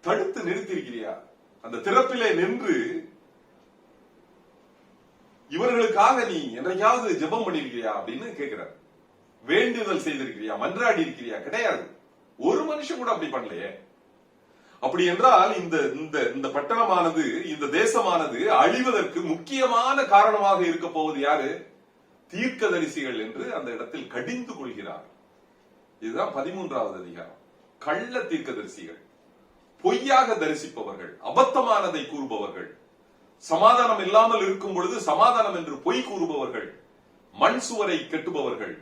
தடுத்து நிறுத்தியிருக்கிறியா? அந்த திறப்பிலே நின்று இவர்களுக்காக நீ என்றைக்காவது ஜெபம் பண்ணிருக்கிறியா அப்படின்னு கேட்கிறார். வேண்டுதல் செய்திருக்கிறியா? மன்றாடி இருக்கிறியா? கிடையாது. ஒரு மனுஷன் கூட அப்படி பண்ணலையே. அப்படி என்றால் இந்த இந்த இந்த பட்டணமானது, இந்த தேசமானது அழிவதற்கு முக்கியமான காரணமாக இருக்க போவது யாரு? தீர்க்கதரிசிகள் என்று அந்த இடத்தில் கடிந்து கொள்கிறார். இதுதான் 13வது அதிகாரம். கள்ள தீர்க்கதரிசிகள், பொய்யாக தரிசிப்பவர்கள், அபத்தமானதை கூறுபவர்கள், சமாதானம் இல்லாமல் இருக்கும் பொழுது சமாதானம் என்று பொய் கூறுபவர்கள், மண் சுவரை கட்டுபவர்கள்,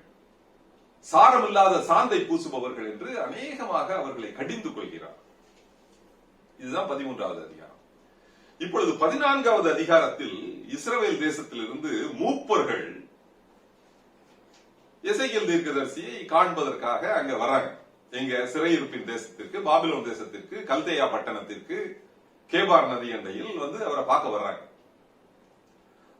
சாரமில்லாத சாந்தை பூசுபவர்கள் என்று அநேகமாக அவர்களை கடிந்து கொள்கிறார். இதுதான் 13வது அதிகாரம். இப்பொழுது 14வது அதிகாரத்தில் இஸ்ரவேல் தேசத்திலிருந்து மூப்பர்கள் எசேக்கியேல் தீர்க்கதரிசியை காண்பதற்காக அங்க வராங்க. எங்க சிறையிருப்பின் தேசத்திற்கு, பாபிலோன் தேசத்திற்கு, கல்தேயா பட்டணத்திற்கு, கேபார் நதி அண்டையில் வந்து அவரை பார்க்க வர்றாங்க.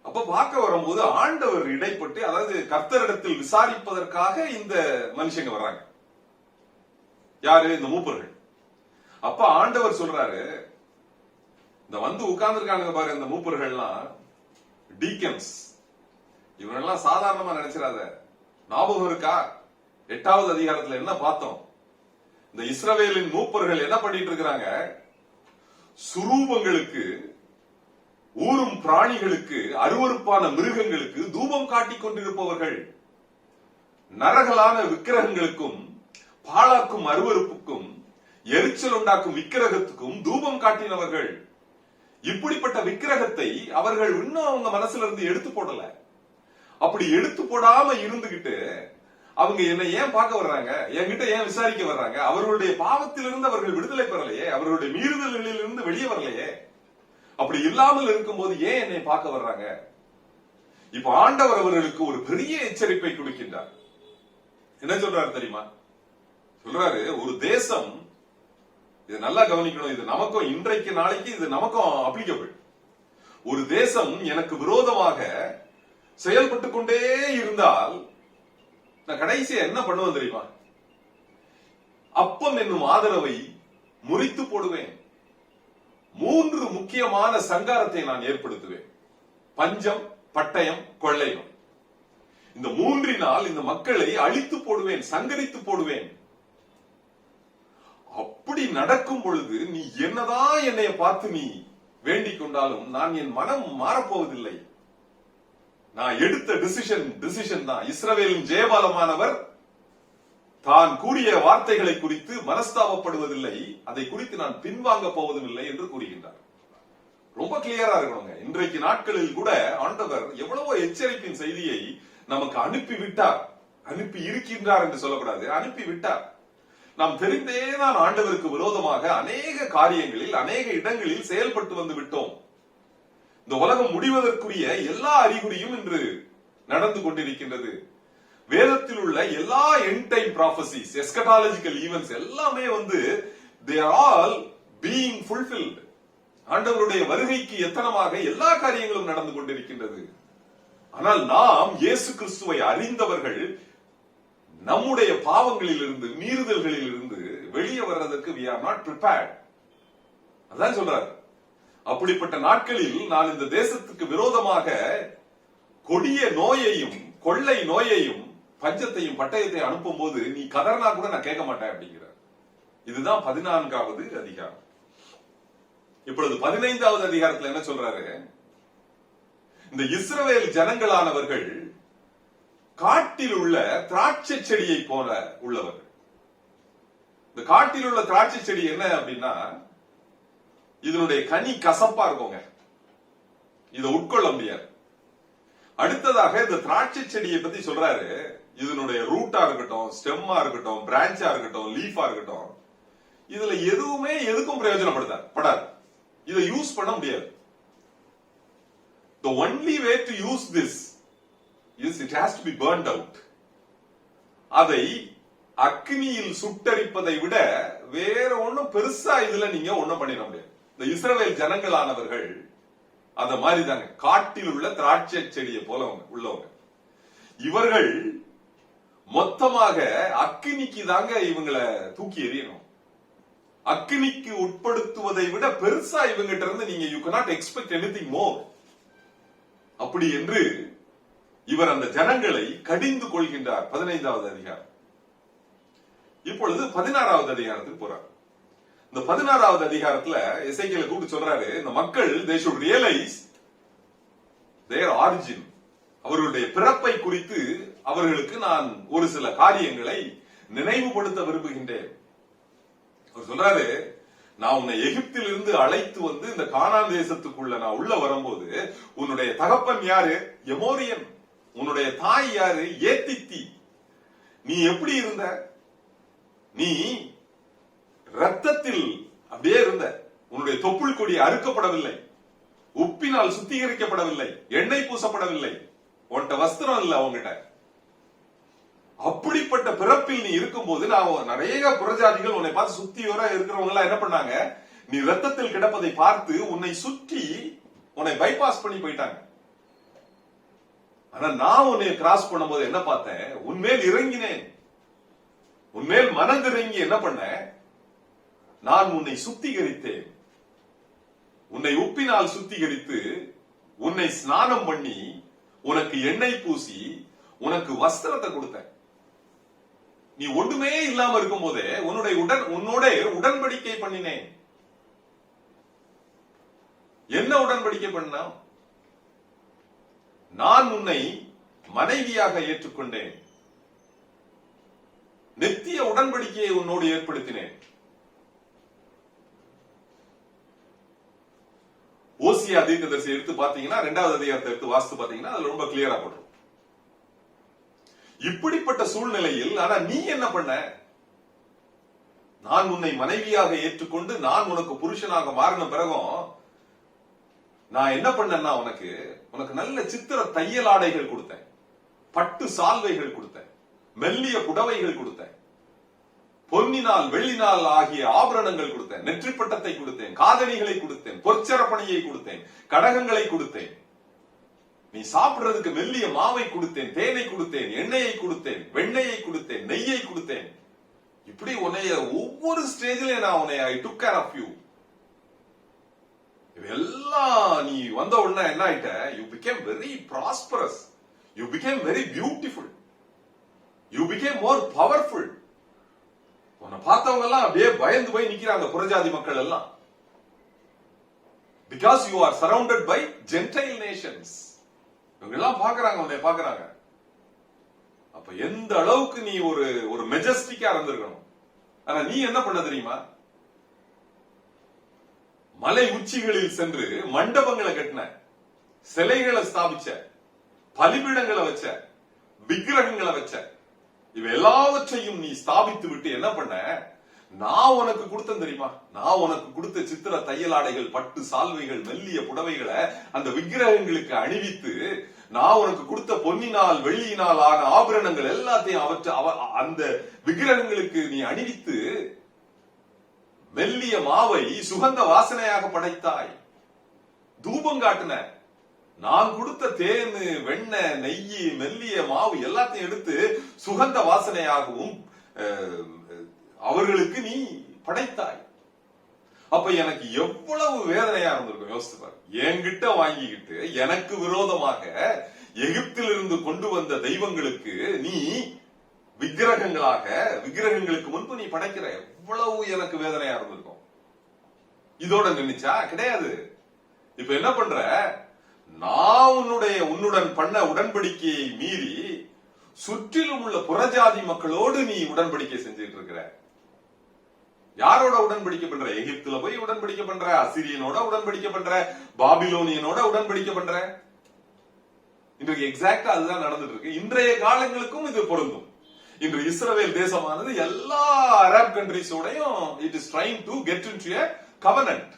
அப்ப பார்க்க வரும்போது ஆண்டவர் இடைப்பட்டு, அதாவது கர்த்தரிடத்தில் விசாரிப்பதற்காக இந்த மனுஷங்க வர்றாங்க. யாரு? இந்த மூப்பர்கள். அப்ப ஆண்டவர் சொல்றாரு, இந்த வந்து உட்கார்ந்துருக்கானுங்க பாரு இந்த மூப்பர்கள்லாம் டீக்கன்ஸ், இவனெல்லாம் சாதாரணமா நினைச்சிடாத. ஞாபகம் இருக்கா 8வது அதிகாரத்துல என்ன பார்த்தோம்? இந்த இஸ்ரவேலின் மூப்பர்கள் என்ன பண்ணிட்டு இருக்கிறாங்க? சுரூபங்களுக்கு, ஊரும் பிராணிகளுக்கு, அருவருப்பான மிருகங்களுக்கு தூபம் காட்டிக் கொண்டிருப்பவர்கள், நரகலான விக்கிரகங்களுக்கும் பாழாக்கும் அருவருப்புக்கும் எரிச்சல் உண்டாக்கும் விக்கிரகத்துக்கும் தூபம் காட்டினவர்கள். இப்படிப்பட்ட விக்கிரகத்தை அவர்கள் இன்னும் அவங்க மனசுல இருந்து எடுத்து போடல. அப்படி எடுத்து போடாம இருந்துகிட்டு அவங்க என்ன ஏன் பார்க்க வர்றாங்க? என்கிட்ட ஏன் விசாரிக்க வர்றாங்க? அவர்களுடைய பாவத்திலிருந்து அவர்கள் விடுதலை பெறலையே, அவர்களுடைய மீறுதலிலிருந்து வெளியே வரலையே. அப்படி இல்லாமல் இருக்கும்போது ஏன் என்னை பார்க்க வர்றாங்க? இப்ப ஆண்டவர் அவர்களுக்கு ஒரு பெரிய எச்சரிப்பை கொடுக்கின்றார். என்ன சொல்றாரு தெரியுமா? சொல்றாரு, ஒரு தேசம், இது நல்லா கவனிக்கணும், இது நமக்கும் இன்றைக்கு நாளைக்கு இது நமக்கும் அப்ளிகபிள். ஒரு தேசம் எனக்கு விரோதமாக செயல்பட்டு கொண்டே இருந்தால் நான் கடைசியா என்ன பண்ணுவேன் தெரியுமா? அப்பம் என்னும் ஆதரவை முறித்து போடுவேன். 3 முக்கியமான சங்காரத்தை நான் ஏற்படுத்துவேன். பஞ்சம், பட்டயம், கொள்ளையம். இந்த 3 இந்த மக்களை அழித்து போடுவேன், சங்கரித்து போடுவேன். அப்படி நடக்கும் பொழுது நீ என்னதான் என்னைய பார்த்து நீ வேண்டிக் கொண்டாலும் நான் என் மனம் மாறப்போவதில்லை. நான் எடுத்த டிசிஷன் தான். இஸ்ரவேலின் ஜெயபாலமானவர் தான் கூறிய வார்த்தைகளை குறித்து மனஸ்தாபப்படுவதில்லை, அதை குறித்து நான் பின்வாங்க போவதும் இல்லை என்று கூறுகின்றார். ரொம்ப கிளியரா இருக்கணுங்க. இன்றைக்கு நாட்களில் கூட ஆண்டவர் எவ்வளவோ எச்சரிப்பின் செய்தியை நமக்கு அனுப்பி விட்டார். அனுப்பி இருக்கின்றார் என்று சொல்லக்கூடாது, அனுப்பி விட்டார். நாம் தெரிந்தே தான் ஆண்டவருக்கு விரோதமாக அநேக காரியங்களில், அநேக இடங்களில் செயல்பட்டு வந்து விட்டோம். இந்த உலகம் முடிவதற்குரிய எல்லா அறிகுறியும் இன்று நடந்து கொண்டிருக்கின்றது. வேதத்தில் உள்ள எல்லா end time prophecies, eschatological events எல்லாமே வந்து they are all being fulfilled. ஆண்டவருடைய வருகைக்கு எத்தனமாக எல்லா காரியங்களும் நடந்து கொண்டிருக்கின்றது. ஆனால் நாம் இயேசு கிறிஸ்துவை அறிந்தவர்கள் நம்முடைய பாவங்களில் இருந்து, மீறுதல்களில் இருந்து வெளியே வர்றதற்கு we are not prepared. அதான் சொல்றாரு. அப்படிப்பட்ட நாட்களில் நான் இந்த தேசத்துக்கு விரோதமாக கொடிய நோயையும், கொள்ளை நோயையும், பஞ்சத்தையும், பட்டயத்தையும் அனுப்பும் போது நீ கதறனா கூட நான் கேட்க மாட்டேன் அப்படிங்கிறார். இதுதான் 14வது அதிகாரம். இப்பொழுது 15வது அதிகாரத்தில் என்ன சொல்றாரு? இந்த இஸ்ரவேல் ஜனங்களானவர்கள் காட்டில் உள்ள திராட்சை செடியை போல உள்ளவர்கள். இந்த காட்டில் உள்ள திராட்சை செடி என்ன அப்படின்னா, இதனுடைய கனி கசப்பா இருக்குங்க, இதை உட்கொள்ள முடியாது. அடுத்ததாக இந்த திராட்சை செடியை பத்தி சொல்றாரு, இதனுடைய ரூட்டா இருக்கட்டும், ஸ்டெம்மா இருக்கட்டும், பிரான்ச்சா இருக்கட்டும், லீஃபா இருக்கட்டும், இதுல எதுவுமே எதுக்கும் பிரயோஜனப்படாது. இதை யூஸ் பண்ண முடியாது. The only way to use this is it has to be burned out. அதை அக்னியில் சுட்டரிப்பதை விட வேற ஒண்ணும் பெருசா இதுல நீங்க ஒண்ணும் பண்ணிட முடியாது. இந்த இஸ்ரவேல் ஜனங்களானவர்கள் அத மாதிரிதாங்க, காட்டில் உள்ள திராட்சை செடியை போல உள்ளவங்க. இவர்கள் மொத்தமாக அக்னிக்கு தாங்க இவங்களை தூக்கி எறியணும். அக்னிக்கு உட்படுத்துவதை விட பெருசா இவங்கிட்ட இருந்து நீங்க you cannot expect anything more. அப்படி என்று இவர் அந்த ஜனங்களை கடிந்து கொள்கின்றார். 15வது அதிகாரம். இப்பொழுது 16வது அதிகாரத்துக்கு போறார். இந்த 16வது அதிகாரத்துல எசேக்கியேலை கூப்பிட்டு சொல்றாரு, இந்த மக்கள் they should realize their origin, அவர்களுடைய பிறப்பை குறித்து அவர்களுக்கு நான் ஒரு சில காரியங்களை நினைவுபடுத்த விரும்புகின்றேன். அவர் சொல்றாரு, நான் உன்னை எகிப்தில் இருந்து அழைத்து வந்து இந்த கானான் தேசத்துக்குள்ள நான் உள்ள வரும்போது உன்னுடைய தகப்பன் யாரு? எமோரியன். உன்னுடைய தாய் யாரு? ஏத்தித்தி. நீ எப்படி இருந்த? நீ ரத்தத்தில் அப்படியே இருந்த. உன்னுடைய தொப்புள் கொடி அறுக்கப்படவில்லை, உப்பினால் சுத்திகரிக்கப்படவில்லை, எண்ணெய் பூசப்படவில்லை, உன்கிட்ட வஸ்திரம் இல்ல அவங்கிட்ட. அப்படிப்பட்ட பிறப்பில் நீ இருக்கும்போது நான் நிறைய புறஜாதிகள் உன்னை பார்த்து சுத்தி வர இருக்கிறவங்க எல்லாம் என்ன பண்ணாங்க? நீ ரத்தத்தில் கிடப்பதை பார்த்து உன்னை சுற்றி உன்னை பைபாஸ் பண்ணி போயிட்டாங்க. ஆனா நான் உன்னை கிராஸ் பண்ணும்போது என்ன பார்த்தேன்? உன்மேல் இறங்கினேன், உன்மேல் மனதிறங்கி என்ன பண்ண? நான் உன்னை சுத்திகரித்தேன், உன்னை உப்பினால் சுத்திகரித்து உன்னை ஸ்நானம் பண்ணி உனக்கு எண்ணெய் பூசி உனக்கு வஸ்திரத்தை கொடுத்தேன். நீ ஒண்ணுமே இல்லாம இருக்கும் போதே உன்னோட உடன்படிக்கை பண்ணினேன். என்ன உடன்படிக்கை பண்ண? நான் உன்னை மனைவியாக ஏற்றுக்கொண்டேன், நித்திய உடன்படிக்கையை உன்னோடு ஏற்படுத்தினேன். ஓசியா தீர்க்கதரிசி எடுத்து பாத்தீங்கன்னா, 2வது அதிகாரத்தை எடுத்து வாசித்து பாத்தீங்கன்னா அதுல ரொம்ப கிளியரா போடும். இப்படிப்பட்ட சூழ்நிலையில் ஆனா நீ என்ன பண்ண? நான் உன்னை மனைவியாக ஏற்றுக்கொண்டு நான் உனக்கு புருஷனாக மாறின பிறகும் நான் என்ன பண்ணேன்னா உனக்கு நல்ல சித்திர தையல் ஆடைகள் கொடுத்தேன், பட்டு சால்வைகள் கொடுத்தேன், மெல்லிய புடவைகள் கொடுத்தேன், பொன்னினால் வெள்ளினால் ஆகிய ஆபரணங்கள் கொடுத்தேன், நெற்றி பட்டத்தை கொடுத்தேன், காதணிகளை கொடுத்தேன், பொற்சரப்பணியை கொடுத்தேன், கடகங்களை கொடுத்தேன். நீ சாப்பிடுறதுக்கு மெல்லிய மாவை கொடுத்தேன், தேனை கொடுத்தேன், எண்ணெயை கொடுத்தேன், வெண்ணெயை கொடுத்தேன், நெய்யை கொடுத்தேன். இப்படி உன்னைய ஒவ்வொரு ஸ்டேஜ்லயும் நான் உன்னை ஐ டுக் கேர் ஆஃப் யூ. இதெல்லாம் நீ வந்த உடனே என்ன ஆயிட்ட? You became very prosperous, you became very beautiful, you became more powerful. உன்னை பார்த்தவங்க எல்லாம் அப்படியே பயந்து போய் நிக்கிறாங்க, புறஜாதி மக்கள் எல்லாம். Because you are surrounded by gentile nations. இவங்க எல்லாம் பாக்குறாங்க, உன்னை பாக்குறாங்க. அப்ப எந்த அளவுக்கு நீ ஒரு மெஜஸ்டிக்கா இருந்திருக்கணும். ஆனா நீ என்ன பண்ண தெரியுமா? மலை உச்சிகளில் சென்று மண்டபங்களை கட்டின, சிலைகளை ஸ்தாபிச்ச, பலிபீடங்களை வச்ச, விக்கிரகங்களை வச்ச, இவ எல்லாவற்றையும் நீ ஸ்தாபித்து விட்டு என்ன பண்ண? நான் உனக்கு கொடுத்தேன் தெரியுமா? நான் உனக்கு கொடுத்த சித்திர தையலாடைகள், பட்டு சால்வைகள், மெல்லிய புடவைகளை அந்த விக்கிரகங்களுக்கு அணிவித்து, நான் உனக்கு கொடுத்த பொன்னினால் வெள்ளியினால் ஆன ஆபரணங்கள் எல்லாத்தையும் அந்த விக்கிரகங்களுக்கு நீ அணிவித்து மெல்லிய மாவை சுகந்த வாசனையாக படைத்தாய், தூபம் காட்டின. நான் கொடுத்த தேன், வெண்ணெய், நெய், மெல்லிய மாவு எல்லாத்தையும் எடுத்து சுகந்த வாசனையாகவும் அவர்களுக்கு நீ படைத்தாய். அப்ப எனக்கு எவ்வளவு வேதனையா இருந்திருக்கும் யோசித்து பாரு. என்கிட்ட வாங்கிக்கிட்டு எனக்கு விரோதமாக எகிப்திலிருந்து கொண்டு வந்த தெய்வங்களுக்கு நீ விக்கிரகங்களுக்கு முன்பு நீ படைக்கிற. எவ்வளவு எனக்கு வேதனையா இருந்திருக்கும். இதோட நினைச்சா கிடையாது. இப்ப என்ன பண்ற? நான் உன்னுடன் பண்ண உடன்படிக்கையை மீறி சுற்றிலும் உள்ள புறஜாதி மக்களோடு நீ உடன்படிக்கை செஞ்சுட்டு இருக்கிற. யாரோட உடன்படிக்கை பண்ற? எகிப்துல போய் உடன்படிக்கை பண்ற, அசிரியனோட உடன்படிக்கை பண்ற, பாபிலோனியனோட உடன்படிக்கை பண்ற. இன்றைக்கு எக்ஸாக்டா அதுதான் நடந்துட்டு இருக்கு. இன்றைய காலங்களுக்கும் இது பொருந்தும். இன்று இஸ்ரவேல் தேசமானது எல்லா அரப் கண்ட்ரிஸோடையும் it is trying to get into a covenant.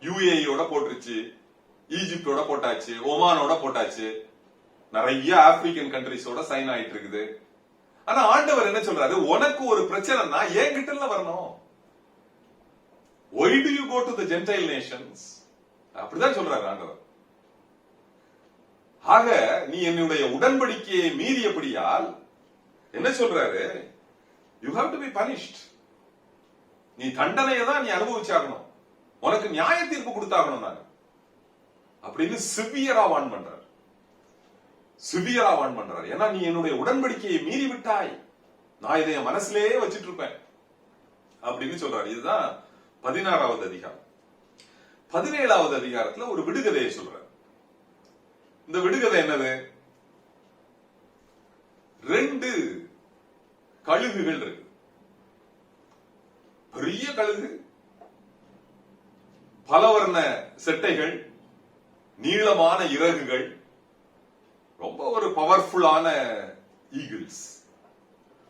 யுஏஇயோட போட்டுருச்சு, ஈஜிப்டோட போட்டாச்சு, ஒமானோட போட்டாச்சு, நிறைய ஆப்பிரிக்கன் கண்ட்ரிஸோட சைன் ஆயிட்டு இருக்குது. ஆனா ஆண்டவர் என்ன சொல்றாரு? உனக்கு ஒரு பிரச்சனைனா என்கிட்ட வரணும். Why do you go to the Gentile nations? அப்படிதான் சொல்றாரு ஆண்டவர். ஆக நீ என்னுடைய உடன்படிக்கையை மீறியபடியால் என்ன சொல்றாரு? You have to be punished. நீ தண்டனையை தான் நீ அனுபவிச்சாகணும், உனக்கு நியாய தீர்ப்பு கொடுத்தாகணும் நான் அப்படின்னு சிவியரா வார்ன் பண்றார். சிவியரா வார்ன் பண்றார். ஏன்னா நீ என்னுடைய உடன்படிக்கையை மீறி விட்டாய், நான் இதை மனசுலயே வச்சிட்டு இருப்பேன் அப்படின்னு சொல்றாரு. இதுதான் 16வது அதிகாரம். 17வது அதிகாரத்துல ஒரு விடுகதையை சொல்றார். இந்த விடுகதை என்னது? 2 கழுகுகள் இருக்கு. பெரிய கழுகு, பலவர்ண செட்டைகள், நீளமான இறகுகள், ரொம்ப ஒரு பவர்ஃபுல்லான ஈகிள்ஸ்.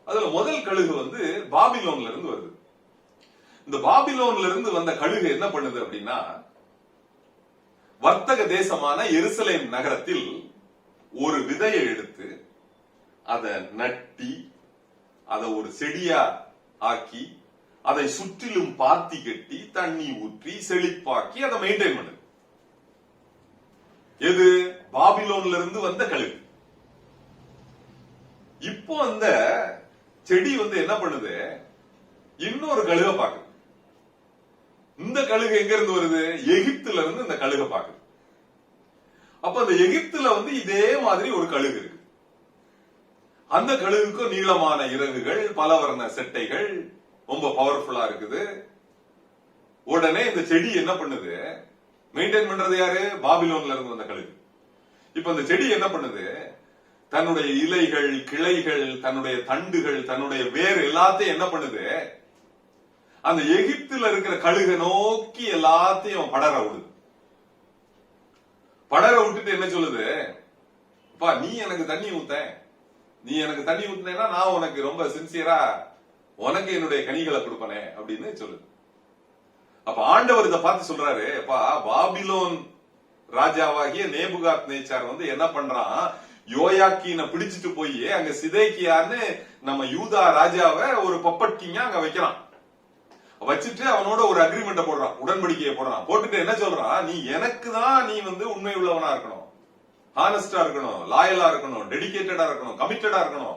அதுல முதல் கழுகு வந்து பாபிலோன்ல இருந்து வருது. இந்த பாபிலோன்ல இருந்து வந்த கழுகு என்ன பண்ணுது அப்படின்னா, வர்த்தக தேசமான எருசலேம் நகரத்தில் ஒரு விதையை எடுத்து அதை நட்டி அதை ஒரு செடியா ஆக்கி அதை சுற்றிலும் பாத்தி கட்டி தண்ணி ஊற்றி செழிப்பாக்கி அதை மெயின்டைன் பண்ணுது. எது? பாபிலோன்ல இருந்து வந்த கழுகு. இப்போ அந்த செடி வந்து என்ன பண்ணுது? இன்னொரு கழுகை பாக்குது. இந்த கழுகு எங்க இருந்து வருது? எகிப்துல இருந்து இந்த கழுகை பாக்குது. அப்ப அந்த எகிப்துல வந்து இதே மாதிரி ஒரு கழுகு இருக்கு. அந்த கழுகுக்கும் நீளமான இறகுகள், பலவர்ண செட்டைகள், ரொம்ப பவர்ஃபுல்லா இருக்குது. உடனே இந்த செடி என்ன பண்ணுது? மெயின்டைன் பண்றது யாரு? பாபிலோன்ல இருந்து வந்த கழுகு. இப்ப இந்த செடி என்ன பண்ணுது? தன்னுடைய இலைகள், கிளைகள், தன்னுடைய தண்டுகள், தன்னுடைய வேர் எல்லாத்தையும் என்ன பண்ணுது? அந்த எகிப்துல இருக்கிற கழுகை நோக்கி எல்லாத்தையும் படர விடுது. படர விட்டுட்டு என்ன சொல்லுது? அப்பா, நீ எனக்கு தண்ணி ஊத்த, நீ எனக்கு தண்ணி ஊத்தினா நான் உனக்கு ரொம்ப சின்சியரா உனக்கு என்னுடைய கனிகளை கொடுப்பனே அப்படின்னு சொல்லுது. அப்ப ஆண்டவர் இதை பார்த்து சொல்றாரு, அப்பா, பாபிலோன் ராஜாவாகிய நேபுகாத் நேச்சார் வந்து என்ன பண்றான்? யோயாக்கீனை பிடிச்சிட்டு போய் அங்க சிதேக்கியான்னு நம்ம யூதா ராஜாவை ஒரு பப்பட் கிங்கா அங்க வைக்கிறான். வச்சுட்டு அவனோட ஒரு அக்ரிமெண்ட போடுறான், உடன்படிக்கையை போடுறான். போட்டுட்டு என்ன சொல்றான்? நீ எனக்கு தான் நீ வந்து உண்மை உள்ளவனா இருக்கணும், ஹானஸ்டா இருக்கணும், லாயலா இருக்கணும், டெடிகேட்டடா இருக்கணும், கமிட்டடா இருக்கணும்.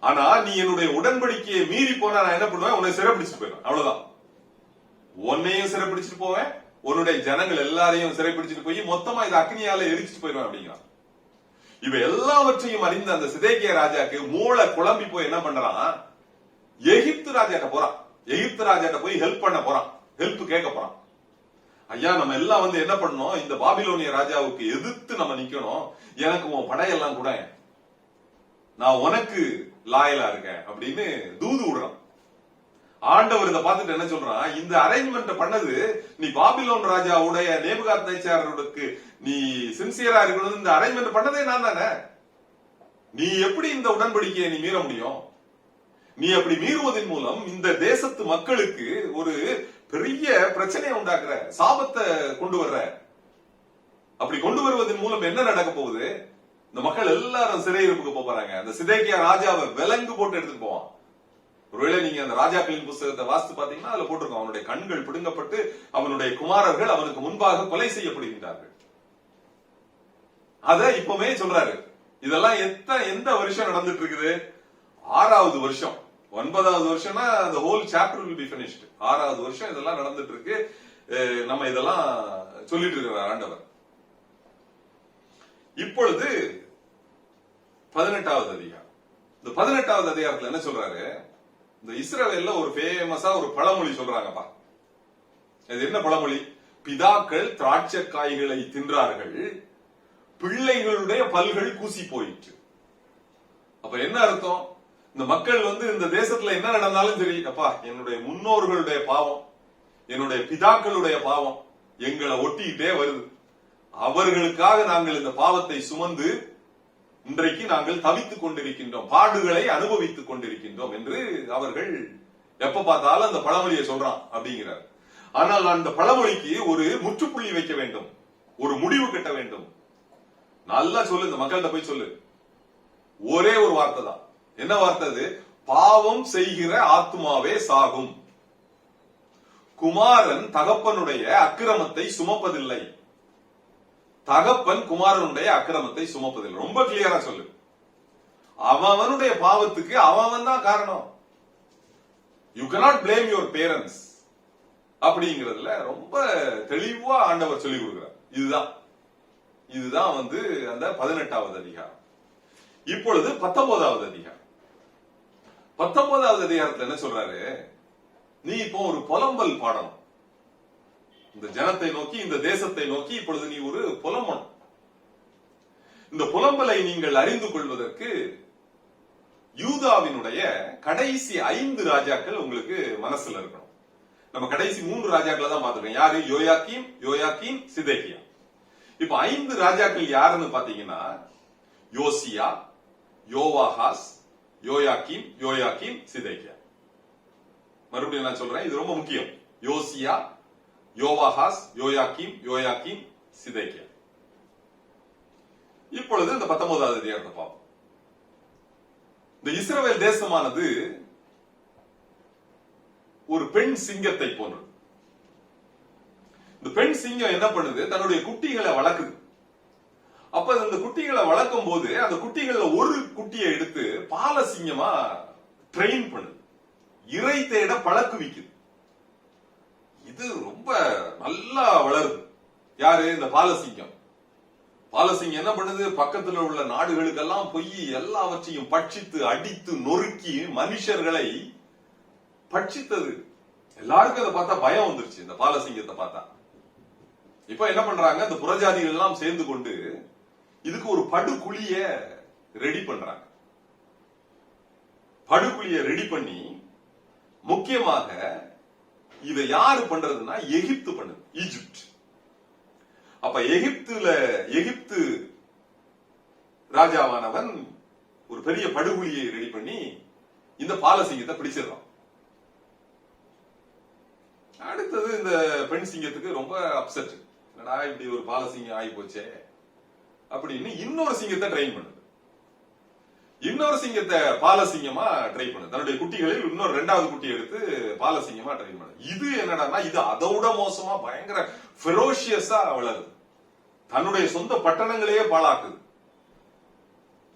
ஆனா நீ என்னுடைய உடன்படிக்கையை மீறி போனா நான் என்ன பண்ணுவேன்? உன்னை சிறைப்பிடிச்சிட்டு போயிடுவேன். அவ்வளவுதான். உன்னையும் சிறைப்பிடிச்சிட்டு போவேன், உன்னுடைய ஜனங்கள் எல்லாரையும் சிறைப்பிடிச்சிட்டு போய் மொத்தமா இதை அக்னியால எரிச்சிட்டு போயிடுவேன் அப்படிங்கிறான். இவ எல்லாவற்றையும் அறிந்த அந்த சிதேக்கியா ராஜாக்கு மூளை குழம்பி போய் என்ன பண்றான்? எகிப்து ராஜாட்ட போறான். எகிப்து ராஜாட்ட போய் ஹெல்ப் பண்ண போறான், ஹெல்ப் கேட்க போறான். ஐயா, நம்ம எல்லாம் வந்து என்ன பண்ணணும்? இந்த பாபிலோனிய ராஜாவுக்கு எதிர்த்து நம்ம நிக்கணும். எனக்கு உன் படையெல்லாம் கூட, நான் உனக்கு லாயலா இருக்கேன் அப்படின்னு தூது விடுறான். ஆண்டவர் இதை பார்த்துட்டு என்ன சொல்றான்? இந்த அரேஞ்ச்மெண்ட் பண்ணது நீ பாபிலோன் ராஜாவுடைய நேபுகாத் நேச்சாருக்கு நீ சின்சியரா இருக்கணும். இந்த அரேஞ்ச்மெண்ட் பண்ணதே நான் தானே. நீ எப்படி இந்த உடன்படிக்கையை நீ மீற முடியும்? நீ அப்படி மீறுவதன் மூலம் இந்த தேசத்து மக்களுக்கு ஒரு பெரிய பிரச்சனையை உண்டாக்குற, சாபத்தை கொண்டு வர்ற. அப்படி கொண்டு வருவதன் மூலம் என்ன நடக்க போகுது? இந்த மக்கள் எல்லாரும் சிறையிருப்புக்கு போறாங்க. அந்த சிதேக்கியா ராஜாவை விலங்கு போட்டு எடுத்துட்டு போவான். ஒருவேளை நீங்க அந்த ராஜாக்களின் புஸ்தகத்தை வாசித்து பாத்தீங்கன்னா அதுல போட்டிருக்கோம், அவனுடைய கண்கள் பிடுங்கப்பட்டு அவனுடைய குமாரர்கள் அவனுக்கு முன்பாக கொலை செய்யப்படுகின்றார்கள். அத இப்பவே சொல்றாரு. இதெல்லாம் எந்த வருஷம் நடந்துட்டு இருக்குது? 6வது வருஷம். 9வது வருஷம்னா the whole chapter will be finished. 6வது வருஷம் இதெல்லாம் நடந்துட்டு இருக்கு. நம்ம இதெல்லாம் சொல்லிட்டு இருக்கிறார் ஆண்டவர். இப்பொழுது 18வது அதிகாரம். இந்த 18வது அதிகாரத்துல என்ன சொல்றாரு? இந்த இஸ்ரவேல்ல ஒரு ஃபேமஸா ஒரு பழமொழி சொல்றாங்கப்பா. இது என்ன பழமொழி? பிதாக்கள் திராட்சை காய்களை தின்றார்கள், பிள்ளைகளுடைய பல்கள் கூசி போயிற்று. அப்ப என்ன அர்த்தம்? இந்த மக்கள் வந்து இந்த தேசத்துல என்ன நடந்தாலும் சரி, அப்பா, என்னுடைய முன்னோர்களுடைய பாவம், என்னுடைய பிதாக்களுடைய பாவம் எங்களை ஒட்டிக்கிட்டே வருது, அவர்களுக்காக நாங்கள் இந்த பாவத்தை சுமந்து இன்றைக்கு நாங்கள் தவித்துக் கொண்டிருக்கின்றோம், பாடுகளை அனுபவித்துக் கொண்டிருக்கின்றோம் என்று அவர்கள் எப்ப பார்த்தாலும் அந்த பழமொழியை சொல்றான் அப்படிங்கிறார். ஆனால் அந்த பழமொழிக்கு ஒரு முற்றுப்புள்ளி வைக்க வேண்டும், ஒரு முடிவு கட்ட வேண்டும். நல்லா சொல்லு, இந்த மக்கள்கிட்ட போய் சொல்லு. ஒரே ஒரு வார்த்தை தான். என்ன வார்த்தை அது? பாவம் செய்கிற ஆத்மாவே சாகும், குமாரன் தகப்பனுடைய அக்கிரமத்தை சுமப்பதில்லை, தகப்பன் குமாரனுடைய அக்கிரமத்தை சுமப்பதில்லை. ரொம்ப கிளியரா சொல்லு. அவனுடைய பாவத்துக்கு அவன் தான் காரணம். You cannot blame your parents அப்படிங்கிறதுல ரொம்ப தெளிவா ஆண்டவர் சொல்லிக் கொடுக்கிறார். இதுதான் வந்து அந்த 18வது அதிகாரம். இப்பொழுது 19வது அதிகாரம். 19வது அதிகாரத்துல என்ன சொல்றாரு? நீ இப்போ ஒரு புலம்பல் பாடணும். இந்த ஜனத்தை நோக்கி, இந்த தேசத்தை நோக்கி இப்பொழுது நீ ஒரு புலம்பணும். இந்த புலம்பலை நீங்கள் அறிந்து கொள்வதற்கு யூதாவினுடைய கடைசி 5 ராஜாக்கள் உங்களுக்கு மனசுல இருக்கணும். நம்ம கடைசி 3 ராஜாக்களை தான் பார்த்திருக்கோம். யாரு? யோயாக்கீம், சிதேக்கியா. இப்ப 5 ராஜாக்கள் யாருன்னு பாத்தீங்கன்னா யோசியா, யோவாகாஸ், யோயாக்கீம், சிதேக்கியா. மறுபடியும் நான் சொல்றேன், இது ரொம்ப முக்கியம். யோசியா, யோவாகாஸ், யோயாக்கீம், சிதேக்கியா. இப்பொழுது இந்த 19வது அதிகாரத்தை பார்ப்போம். இந்த இஸ்ரவேல் தேசமானது ஒரு பெண் சிங்கத்தை போன்றது. இந்த பெண் சிங்கம் என்ன பண்ணுது? தன்னுடைய குட்டிகளை வளர்க்குது. அப்ப அந்த குட்டிகளை வளர்க்கும் போது அந்த குட்டிகள்ல ஒரு குட்டியை எடுத்து பால சிங்கமா ட்ரெயின் பண்ணுது, இறை தேட பழக்குவிக்குது. இது ரொம்ப நல்லா வளருது. யாரு? இந்த பாலசிங்கம். பாலசிங்கம் என்ன பண்ணுது? பக்கத்துல உள்ள நாடுகளுக்கெல்லாம் போய் எல்லாவற்றையும் பட்சித்து அடித்து நொறுக்கி மனுஷர்களை பட்சித்தது. எல்லாருக்கும் அதை பார்த்தா பயம் வந்துருச்சு, இந்த பாலசிங்கத்தை பார்த்தா. இப்ப என்ன பண்றாங்க? இந்த புறஜாதிகள் எல்லாம் சேர்ந்து கொண்டு இதுக்கு ஒரு படுகுழிய ரெடி பண்றாங்க. படுகுழிய ரெடி பண்ணி, முக்கியமாக இதை யாரு பண்றதுன்னா எகிப்து பண்ணுது, ஈஜிப்ட். அப்ப எகிப்து ராஜாவானவன் ஒரு பெரிய படுகுழியை ரெடி பண்ணி இந்த பாலசிங்கத்தை பிடிச்சிடறான். அடுத்தது இந்த பெண் சிங்கத்துக்கு ரொம்ப அப்செட். என்னடா இப்படி ஒரு பாலசிங்கம் ஆகி போச்சே அப்படின்னு இன்னொரு சிங்கத்தை ட்ரெயின் பண்ணுது. இன்னொரு சிங்கத்தை பாலசிங்கமா ட்ரை பண்ணுது. தன்னுடைய குட்டிகளில் இன்னொரு 2வது குட்டி எடுத்து பாலசிங்கமா ட்ரெயின் பண்ணுது. இது என்னடா, இது அதோட மோசமா பயங்கர ஃபெரோஷியஸா வளருது. தன்னுடைய சொந்த பட்டணங்களையே பாழாக்குது.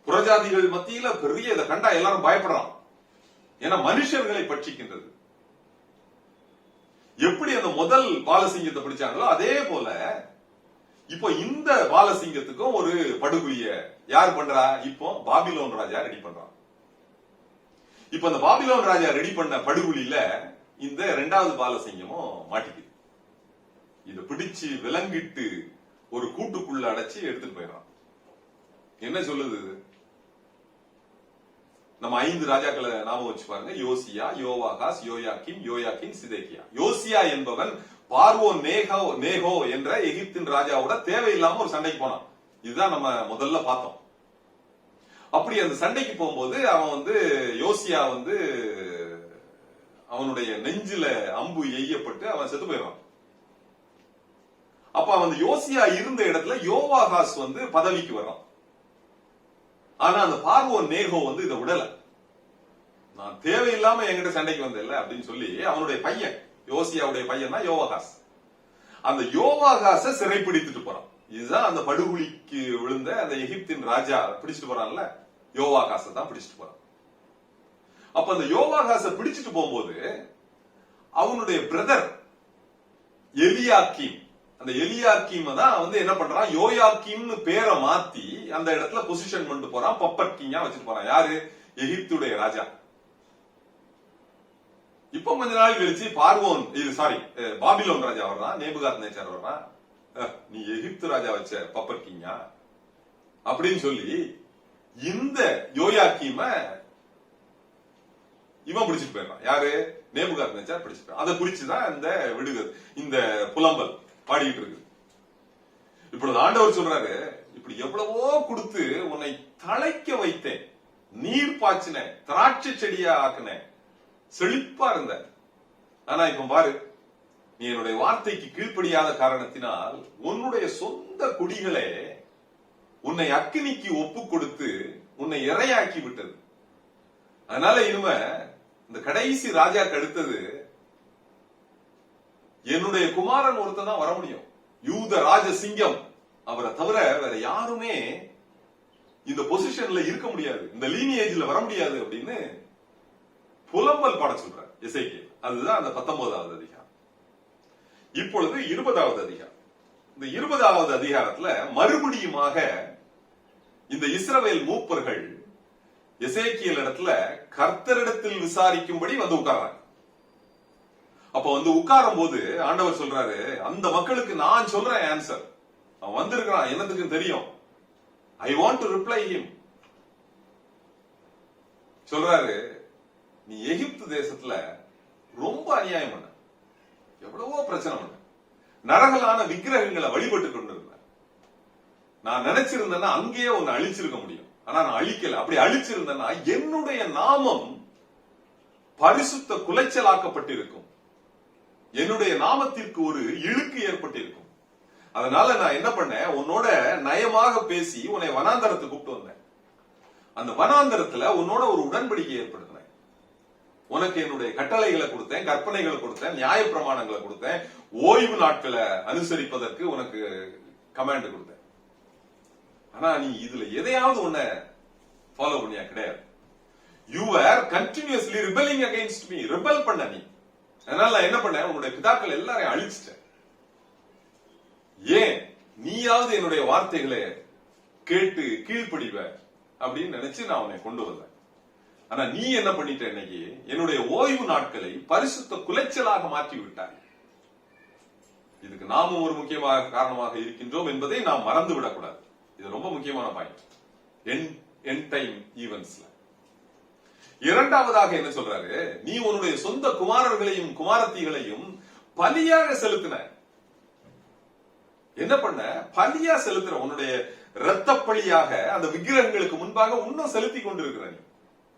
புறஜாதிகள் மத்தியில பெரிய இதை கண்டா எல்லாரும் பயப்படுறான். ஏன்னா மனுஷர்களை பட்சிக்கின்றது. எப்படி அந்த முதல் பாலசிங்கத்தை பிடிச்சாங்களோ அதே போல இப்போ இந்த பாலசிங்கத்துக்கும் ஒரு படுகுழிய யார் பண்றா? இப்போ பாபிலோன் ராஜா ரெடி பண்றான். இப்ப அந்த பாபிலோன் ராஜா ரெடி பண்ண படுகுழியில இந்த 2வது பாலசிங்கமும் மாட்டிக்குது. இத பிடிச்சு விலங்கிட்டு ஒரு கூட்டுக்குள்ள அடைச்சு எடுத்துட்டு போயிடறான். என்ன சொல்லுது? நம்ம 5 ராஜாக்களை ஞாபகம் வச்சு பாருங்க. யோசியா, யோவாகாஸ், யோயாக்கீம், சிதேக்கியா. யோசியா என்பவன் பார்வோன் நேகோ என்ற எகிப்தின் ராஜாவோட தேவையில்லாம ஒரு சண்டைக்கு போனான். இதுதான் நம்ம முதல்ல பார்த்தோம். அப்படி அந்த சண்டைக்கு போகும்போது அவன் யோசியா அவனுடைய நெஞ்சில அம்பு எய்யப்பட்டு அவன் செத்து போயிடுவான். அப்ப அவன் யோசியா இருந்த இடத்துல யோவாகாஸ் பதவிக்கு வர்றான். ஆனா அந்த பார்வோன் நேகோ இதை விடல. நான் தேவையில்லாம என்கிட்ட சண்டைக்கு வந்தேன்ல அப்படின்னு சொல்லி அவனுடைய பையன், யோசியாவுடைய பையன் தான் யோவாகாஸ், அந்த யோவாகாச சிறைப்பிடித்துட்டு போறான். இதுதான் அந்த படுகுழிக்கு விழுந்த அந்த எகிப்தின் ராஜா பிடிச்சிட்டு போறான்ல, யோவாகாச தான் பிடிச்சிட்டு போறான். அப்ப அந்த யோவாகாச பிடிச்சிட்டு போகும்போது அவனுடைய பிரதர் எலியாக்கீம், அந்த எலியாக்கீம் தான் என்ன பண்றான், யோயாக்கீம்னு பேரை மாத்தி அந்த இடத்துல பொசிஷன் பண்ணிட்டு போறான். பப்பட் கிங்கா வச்சுட்டு போறான். யாரு? எகிப்துடைய ராஜா. இப்ப கொஞ்ச நாள் கழிச்சு பாபிலோன் ராஜா வர்றான், நேபுகாத் நேச்சார் வர்றான். நீ எகிப்து ராஜா வச்ச பப்பட் கிங்கா அப்படின்னு சொல்லி இந்த யோயாக்கீம இவன் பிடிச்சிட்டு போயிடுறான். யாரு? நேபுகாத் நேச்சார் பிடிச்சிட்டு. அதை குறிச்சுதான் இந்த புலம்பல் பாடிட்டு இருக்கு. இப்பொழுது ஆண்டவர் சொல்றாரு, இப்படி எவ்வளவோ கொடுத்து உன்னை தழைக்க வைத்தேன், நீர் பாய்ச்சினேன், திராட்சை செடியா ஆக்குனேன், செழிப்பா இருந்த. ஆனா இப்ப பாரு, நீ என்னுடைய வார்த்தைக்கு கீழ்ப்படியாத காரணத்தினால் உன்னுடைய சொந்த குடிகளே உன்னை அக்கினிக்கு ஒப்பு கொடுத்து உன்னை இரையாக்கி விட்டது. அதனால இனிமே இந்த கடைசி ராஜாக்கு அடுத்தது என்னுடைய குமாரன் ஒருத்தன் தான் வர முடியும், யூத ராஜ சிங்கம். அவரை தவிர வேற யாருமே இந்த பொசிஷன்ல இருக்க முடியாது, இந்த லீனியேஜ்ல வர முடியாது அப்படின்னு புலம்பல் பாட சொல்றார் எசேக்கியேல். அதுதான் அந்த 19வது அதிகாரம். இப்பொழுது 20வது அதிகாரம். இந்த 20வது அதிகாரத்துல மறுபடியுமாக இந்த இஸ்ரவேல் மூப்பர்கள் எசேக்கியேல் இடத்துல கர்த்தரிடத்தில் விசாரிக்கும்படி உட்கார்றாங்க. அப்ப வந்து உட்காரும் போது ஆண்டவர் சொல்றாரு, அந்த மக்களுக்கு நான் சொல்றேன் ஆன்சர். அவன் வந்திருக்கிறான், என்னத்துக்கு தெரியும். I want to reply him. சொல்றாரு, நீ எகிப்து தேசத்துல ரொம்ப அநியாயம் பண்ண, எவ்வளவோ பிரச்சனை பண்ண, நரகலான விக்கிரகங்களை வழிபட்டு கொண்டிருந்த. நான் நினைச்சிருந்தேன்னா அங்கேயே உன்னை அழிச்சிருக்க முடியும். ஆனா நான் அழிக்கல. அப்படி அழிச்சிருந்தேன்னா என்னுடைய நாமம் பரிசுத்த குலைச்சலாக்கப்பட்டிருக்கும், என்னுடைய நாமத்திற்கு ஒரு இழுக்கு ஏற்பட்டிருக்கும். அதனால நான் என்ன பண்ணேன், உன்னோட நயமாக பேசி உன்னை வனாந்தரத்துக்கு கூப்பிட்டு வந்தேன். அந்த வனாந்தரத்துல உன்னோட ஒரு உடன்படிக்கை ஏற்படுத்தினேன். உனக்கு என்னுடைய கட்டளைகளை கொடுத்தேன், கற்பனைகளை கொடுத்தேன், நியாய பிரமாணங்களை கொடுத்தேன், ஓய்வு நாட்களை அனுசரிப்பதற்கு உனக்கு கமாண்ட் கொடுத்தேன். ஆனா நீ இதுல எதையாவது ஒன்ன ஃபாலோ பண்ணியா? கிடையாது. You were continuously rebelling against me. rebel பண்ண நீ. அதனால நான் என்ன பண்ணேன், உன்னுடைய பிதாக்கள் எல்லாரையும் அழிச்சிட்டேன். ஏன்? நீயாவது என்னுடைய வார்த்தைகளை கேட்டு கீழ்ப்படிவ அப்படின்னு நினைச்சு நான் உன்னை கொண்டு வந்தேன். ஆனா நீ என்ன பண்ணிட்ட, இன்னைக்கு என்னுடைய ஓய்வு நாட்களை பரிசுத்த குலைச்சலாக மாற்றி விட்டாய். இதுக்கு நாமும் ஒரு முக்கியமான காரணமாக இருக்கின்றோம் என்பதை நாம் மறந்து விடக்கூடாது. இது ரொம்ப முக்கியமான பாயிண்ட் எண்ட் டைம் ஈவென்ட்ஸ்ல. இரண்டாவதாக என்ன சொல்றாரு, நீ உன்னுடைய சொந்த குமாரர்களையும் குமாரத்திகளையும் பலியாக செலுத்தின. என்ன பண்ண? பலியா செலுத்துற. உன்னுடைய இரத்த பலியாக அந்த விக்கிரகங்களுக்கு முன்பாக இன்னும் செலுத்தி கொண்டிருக்கிற நீ.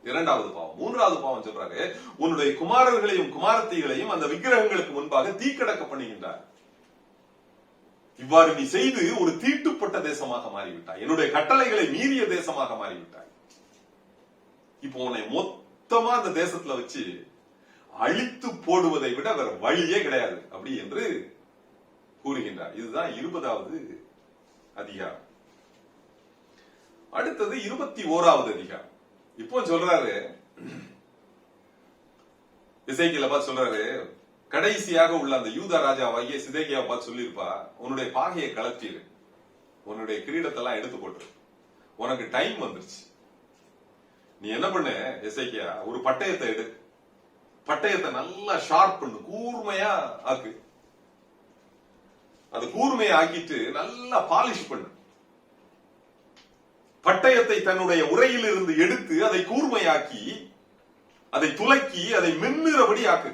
இரண்டாவது பாவம். மூன்றாவது பாவம் சொல்றாரு, உன்னுடைய குமாரர்களையும் குமாரத்திகளையும் அந்த விக்கிரகங்களுக்கு முன்பாக தீக்கடக்க பண்ணுகின்றார். இவ்வாறு நீ செய்து ஒரு தீட்டுப்பட்ட தேசமாக மாறிவிட்டாய், என்னுடைய கட்டளைகளை மீறிய தேசமாக மாறிவிட்டாய். இப்போ உன்னை மொத்தமா அந்த தேசத்துல வச்சு அழித்து போடுவதை விட வேற வழியே கிடையாது அப்படி என்று கூறுகின்றார். இதுதான் 20வது அதிகாரம். அடுத்தது 21வது அதிகாரம். இப்போ சொல்றாரு, எசேக்கியேலை பார்த்து சொல்றாரு, கடைசியாக உள்ள அந்த யூதா ராஜாவாகிய சிதேக்கியாவை பார்த்து சொல்லியிருப்பா, உன்னுடைய பாகையை கலத்திரு, உன்னுடைய கிரீடத்தெல்லாம் எடுத்து போட்டு, உனக்கு டைம் வந்துருச்சு. நீ என்ன பண்ணு எசேக்கியா, ஒரு பட்டயத்தை எடு, பட்டயத்தை நல்லா ஷார்ப் பண்ணு, கூர்மையா ஆக்கு. அது கூர்மையா ஆக்கிட்டு நல்லா பாலிஷ் பண்ணு. பட்டயத்தை தன்னுடைய உரையில் இருந்து எடுத்து அதை கூர்மையாக்கி, அதை துலக்கி, அதை மின்னுறபடி ஆக்கு.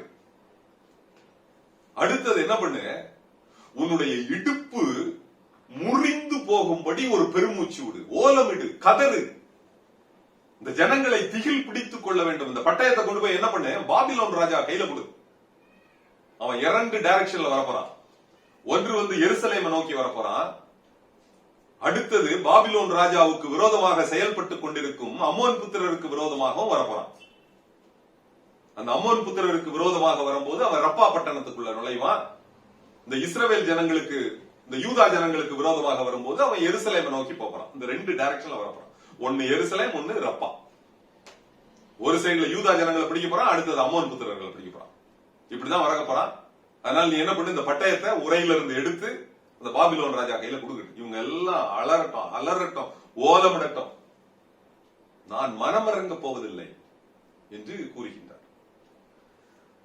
அடுத்தது என்ன பண்ணு, உன்னுடைய இடுப்பு முறிந்து போகும்படி ஒரு பெருமூச்சு விடு, ஓலமிடு, கதறு. இந்த ஜனங்களை திகில் பிடித்துக் கொள்ள வேண்டும். இந்த பட்டயத்தை கொண்டு போய் என்ன பண்ணு, பாபிலோன் ராஜா கையில கொடு. அவன் 2 டைரக்ஷன்ல வரப்போறான். ஒன்று வந்து எருசலேமை நோக்கி வரப்போறான். அடுத்தது பாபிலோன் ராஜாவுக்கு விரோதமாக செயல்பட்டுக் கொண்டிருக்கும் அம்மோன் புத்திரருக்கு விரோதமாகவும் வரப்போறான். அந்த அம்மோன் புத்திரருக்கு விரோதமாக வரும்போது அவன் ரப்பா பட்டணத்துக்குள்ள நுழைவான். இந்த இஸ்ரவேல் ஜனங்களுக்கு, இந்த யூதா ஜனங்களுக்கு விரோதமாக வரும்போது அவன் எருசலேமை நோக்கி போறான். இந்த 2 டைரக்ஷன்ல வரப்போறான். ஒன்னு எருசலேம், ஒன்னு ரப்பா. ஒரு சைடுல யூதா ஜனங்களை பிடிக்க போறான், அடுத்தது அம்மோன் புத்திரர்களை பிடிக்க போறான். இப்படிதான் வரக்க போறான். அதனால நீ என்ன பண்ணு, இந்த பட்டயத்தை உரையில இருந்து எடுத்து அந்த பாபிலோன் ராஜா கையில கொடுக்கட்டும். இவங்க எல்லாம் அலறட்டும், அலறட்டும், ஓலமிடட்டும், நான் மனமிறங்க போவதில்லை என்று கூறுகின்றார்.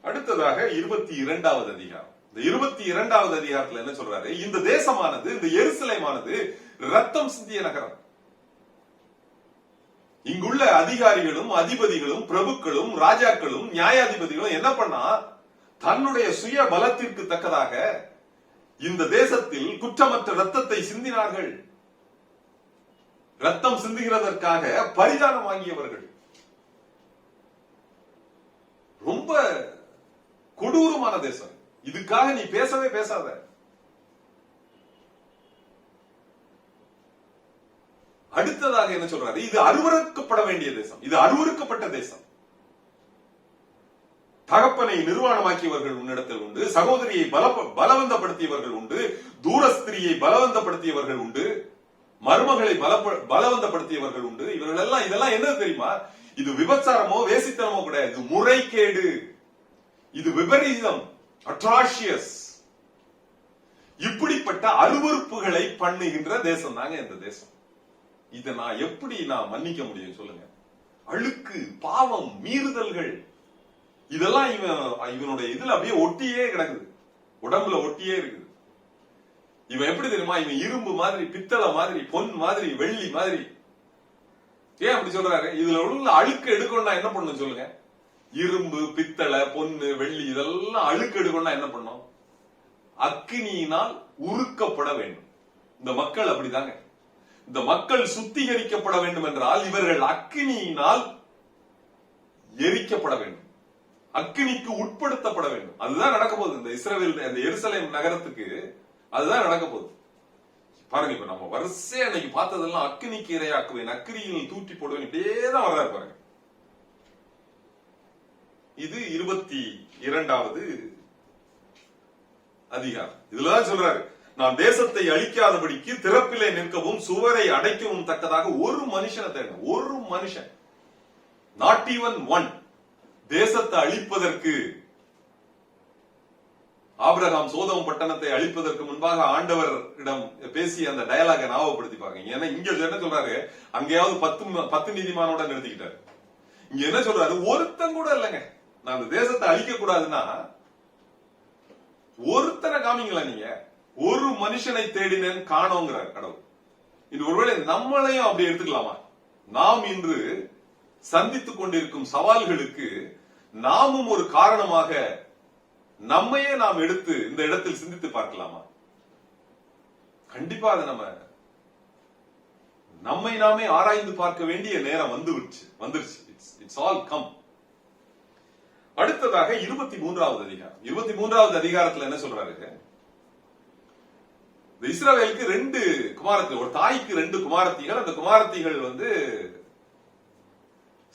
அடுத்ததாக 22வது அதிகாரம். இந்த 22வது அதிகாரத்துல என்ன சொல்றாரு, இந்த தேசமானது, இந்த எருசலேமானது ரத்தம் சிந்திய நகரம். இங்குள்ள அதிகாரிகளும் அதிபதிகளும் பிரபுக்களும் ராஜாக்களும் நியாயாதிபதிகளும் என்ன பண்ணா, தன்னுடைய சுய பலத்திற்கு தக்கதாக இந்த தேசத்தில் குற்றமற்ற ரத்தத்தை சிந்தினார்கள். ரத்தம் சிந்துகிறதற்காக பரிதானம் வாங்கியவர்கள். ரொம்ப கொடூரமான தேசம். இதுக்காக நீ பேசவே பேசாத. அடுத்ததாக என்ன சொல்றாரு, இது அருவருக்கப்பட வேண்டிய தேசம், இது அருவருக்கப்பட்ட தேசம். தகப்பனை நிர்வாணமாக்கியவர்கள் உன்னிடத்தில் உண்டு, சகோதரியை பலவந்தப்படுத்தியவர்கள் உண்டு, தூரஸ்திரியை பலவந்தப்படுத்தியவர்கள் உண்டு, மருமகளை பலவந்தப்படுத்தியவர்கள் உண்டு. இவர்கள் எல்லாம், இதெல்லாம் என்ன தெரியுமா, இது விபச்சாரமோ வேசித்தனமோ கிடையாது, இது முறைகேடு, இது விபரீதம், அட்ராஷியஸ். இப்படிப்பட்ட அருவருப்புகளை பண்ணுகின்ற தேசம் தாங்க இந்த தேசம். இதை நான் எப்படி மன்னிக்க முடியும் சொல்லுங்க? அழுக்கு, பாவம், மீறுதல்கள், இதெல்லாம் இவனுடைய இதுல அப்படியே ஒட்டியே கிடக்குது, உடம்புல ஒட்டியே இருக்குது. இவன் எப்படி தெரியுமா, இவன் இரும்பு மாதிரி, பித்தளை மாதிரி, பொன் மாதிரி, வெள்ளி மாதிரி. ஏன் அப்படி சொல்றாரு? இதுல உள்ள அழுக்கு எடுக்கணும்னா என்ன பண்ணணும் சொல்லுங்க? இரும்பு, பித்தளை, பொன்னு, வெள்ளி இதெல்லாம் அழுக்கு எடுக்கணும்னா என்ன பண்ணும்? அக்கினியினால் உருக்கப்பட வேண்டும். இந்த மக்கள் அப்படிதாங்க. இந்த மக்கள் சுத்திகரிக்கப்பட வேண்டும் என்றால் இவர்கள் அக்கினியினால் எரிக்கப்பட வேண்டும், அக்கினிக்கு உட்படுத்தப்பட வேண்டும். அதுதான் நடக்க போகுது இந்த இஸ்ரவேல், இந்த எருசலேம் நகரத்துக்கு அதுதான் நடக்க போகுது. பாருங்க, இப்ப நம்ம வரிசையா அன்னைக்கு பார்த்ததெல்லாம் அக்கினிக்கு இரையாக்குவேன், அக்கினியில் தூற்றி போடுவேன், இப்படியேதான் வர்றாரு பாருங்க. இது 22வது அதிகாரம். இதுலதான் சொல்றாரு, நான் தேசத்தை அழிக்காதபடிக்கு திறப்பிலே நிற்கவும் சுவரை அடைக்கவும் தக்கதாக ஒரு மனுஷனை தேடணும். ஒரு மனுஷன், நாட் ஈவன் ஒன். தேசத்தை அழிப்பதற்கு, ஆபிரகாம் சோதோம் பட்டணத்தை அழிப்பதற்கு முன்பாக ஆண்டவரிடம் பேசி அந்த டயலாக ஞாபகப்படுத்தி பாருங்க. ஏன்னா இங்க என்ன சொல்றாரு, அங்கேயாவது 10 நீதிமானோட நிறுத்திக்கிட்டாரு. இங்க என்ன சொல்றாரு, ஒருத்தன் கூட இல்லைங்க. நான் அந்த தேசத்தை அழிக்க கூடாதுன்னா ஒருத்தனை காமிங்களா நீங்க? ஒரு மனுஷனை தேடினேன் காணோங்கிறார் கடவுள். இது ஒருவேளை நம்மளையும் அப்படி எடுத்துக்கலாமா? நாம் இன்று சந்தித்துக் கொண்டிருக்கும் சவால்களுக்கு நாமும் ஒரு காரணமாக நம்மையே நாம் எடுத்து இந்த இடத்தில் சிந்தித்து பார்க்கலாமா? கண்டிப்பா அதை நம்மை நாமே ஆராய்ந்து பார்க்க வேண்டிய நேரம் வந்துருச்சு. It's all come. அடுத்ததாக 23வது அதிகாரம். 23வது அதிகாரத்துல என்ன சொல்றாரு? இஸ்ரவேலுக்கு 2 குமாரத்திகள், ஒரு தாய்க்கு 2 குமாரத்திகள். அந்த குமாரத்திகள்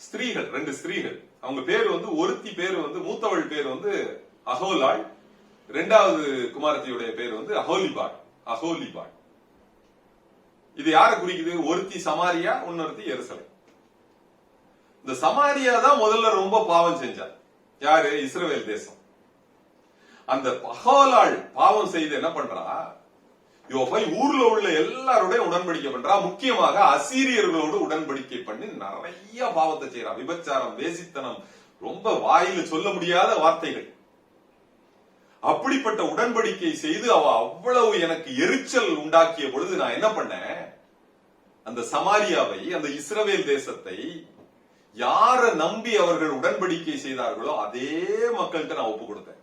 ஸ்திரீகள், 2 ஸ்திரீகள். அவங்க பேரு ஒருத்தி பேரு மூத்தவள் பேரு அகோலாள், 2வது குமாரத்தியுடைய பேர் அகோலிபாள். இது யார குறிக்குது? ஒருத்தி சமாரியா, இன்னொருத்தி எருசலேம். இந்த சமாரியா தான் முதல்ல ரொம்ப பாவம் செஞ்சார். யாரு? இஸ்ரவேல் தேசம். அந்த அகோலாள் பாவம் செய்து என்ன பண்றா? போய் ஊர்ல உள்ள எல்லாரோட உடன்படிக்கை பண்றா. முக்கியமாக அசீரியர்களோடு உடன்படிக்கை பண்ணி நிறைய பாவத்தை செய்யறா. விபச்சாரம், வேசித்தனம், ரொம்ப வாயில சொல்ல முடியாத வார்த்தைகள். அப்படிப்பட்ட உடன்படிக்கை செய்து அவ அவ்வளவு எனக்கு எரிச்சல் உண்டாக்கிய பொழுது நான் என்ன பண்ணேன்? அந்த சமாரியாவை, அந்த இஸ்ரவேல் தேசத்தை யார நம்பி அவர்கள் உடன்படிக்கை செய்தார்களோ அதே மக்கள்கிட்ட நான் ஒப்பு கொடுத்தேன்.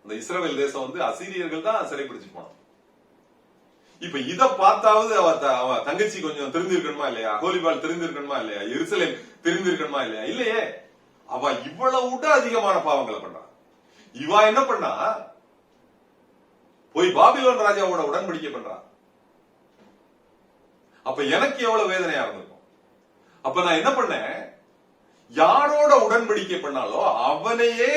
அந்த இஸ்ரவேல் தேசம் அசீரியர்கள் தான் சிறைப்பிடிச்சு போனோம். இப்ப இத பார்த்தாவது அவ தங்கச்சி கொஞ்சம் தெரிஞ்சிருக்கணுமா இல்லையா? அகோலிபாள் தெரிஞ்சிருக்கணுமா இல்லையா? எருசலேம் தெரிஞ்சிருக்கணுமா இல்லையா? இல்லையே. அவ இவ்வளவு விட அதிகமான பாவங்களை பண்றா. இவ என்ன பண்ணா? போய் பாபிலோன் ராஜாவோட உடன்படிக்கை பண்றா. அப்ப எனக்கு எவ்வளவு வேதனையா இருந்திருக்கும். அப்ப நான் என்ன பண்ணேன்? யாரோட உடன்படிக்கை பண்ணாலோ அவனையே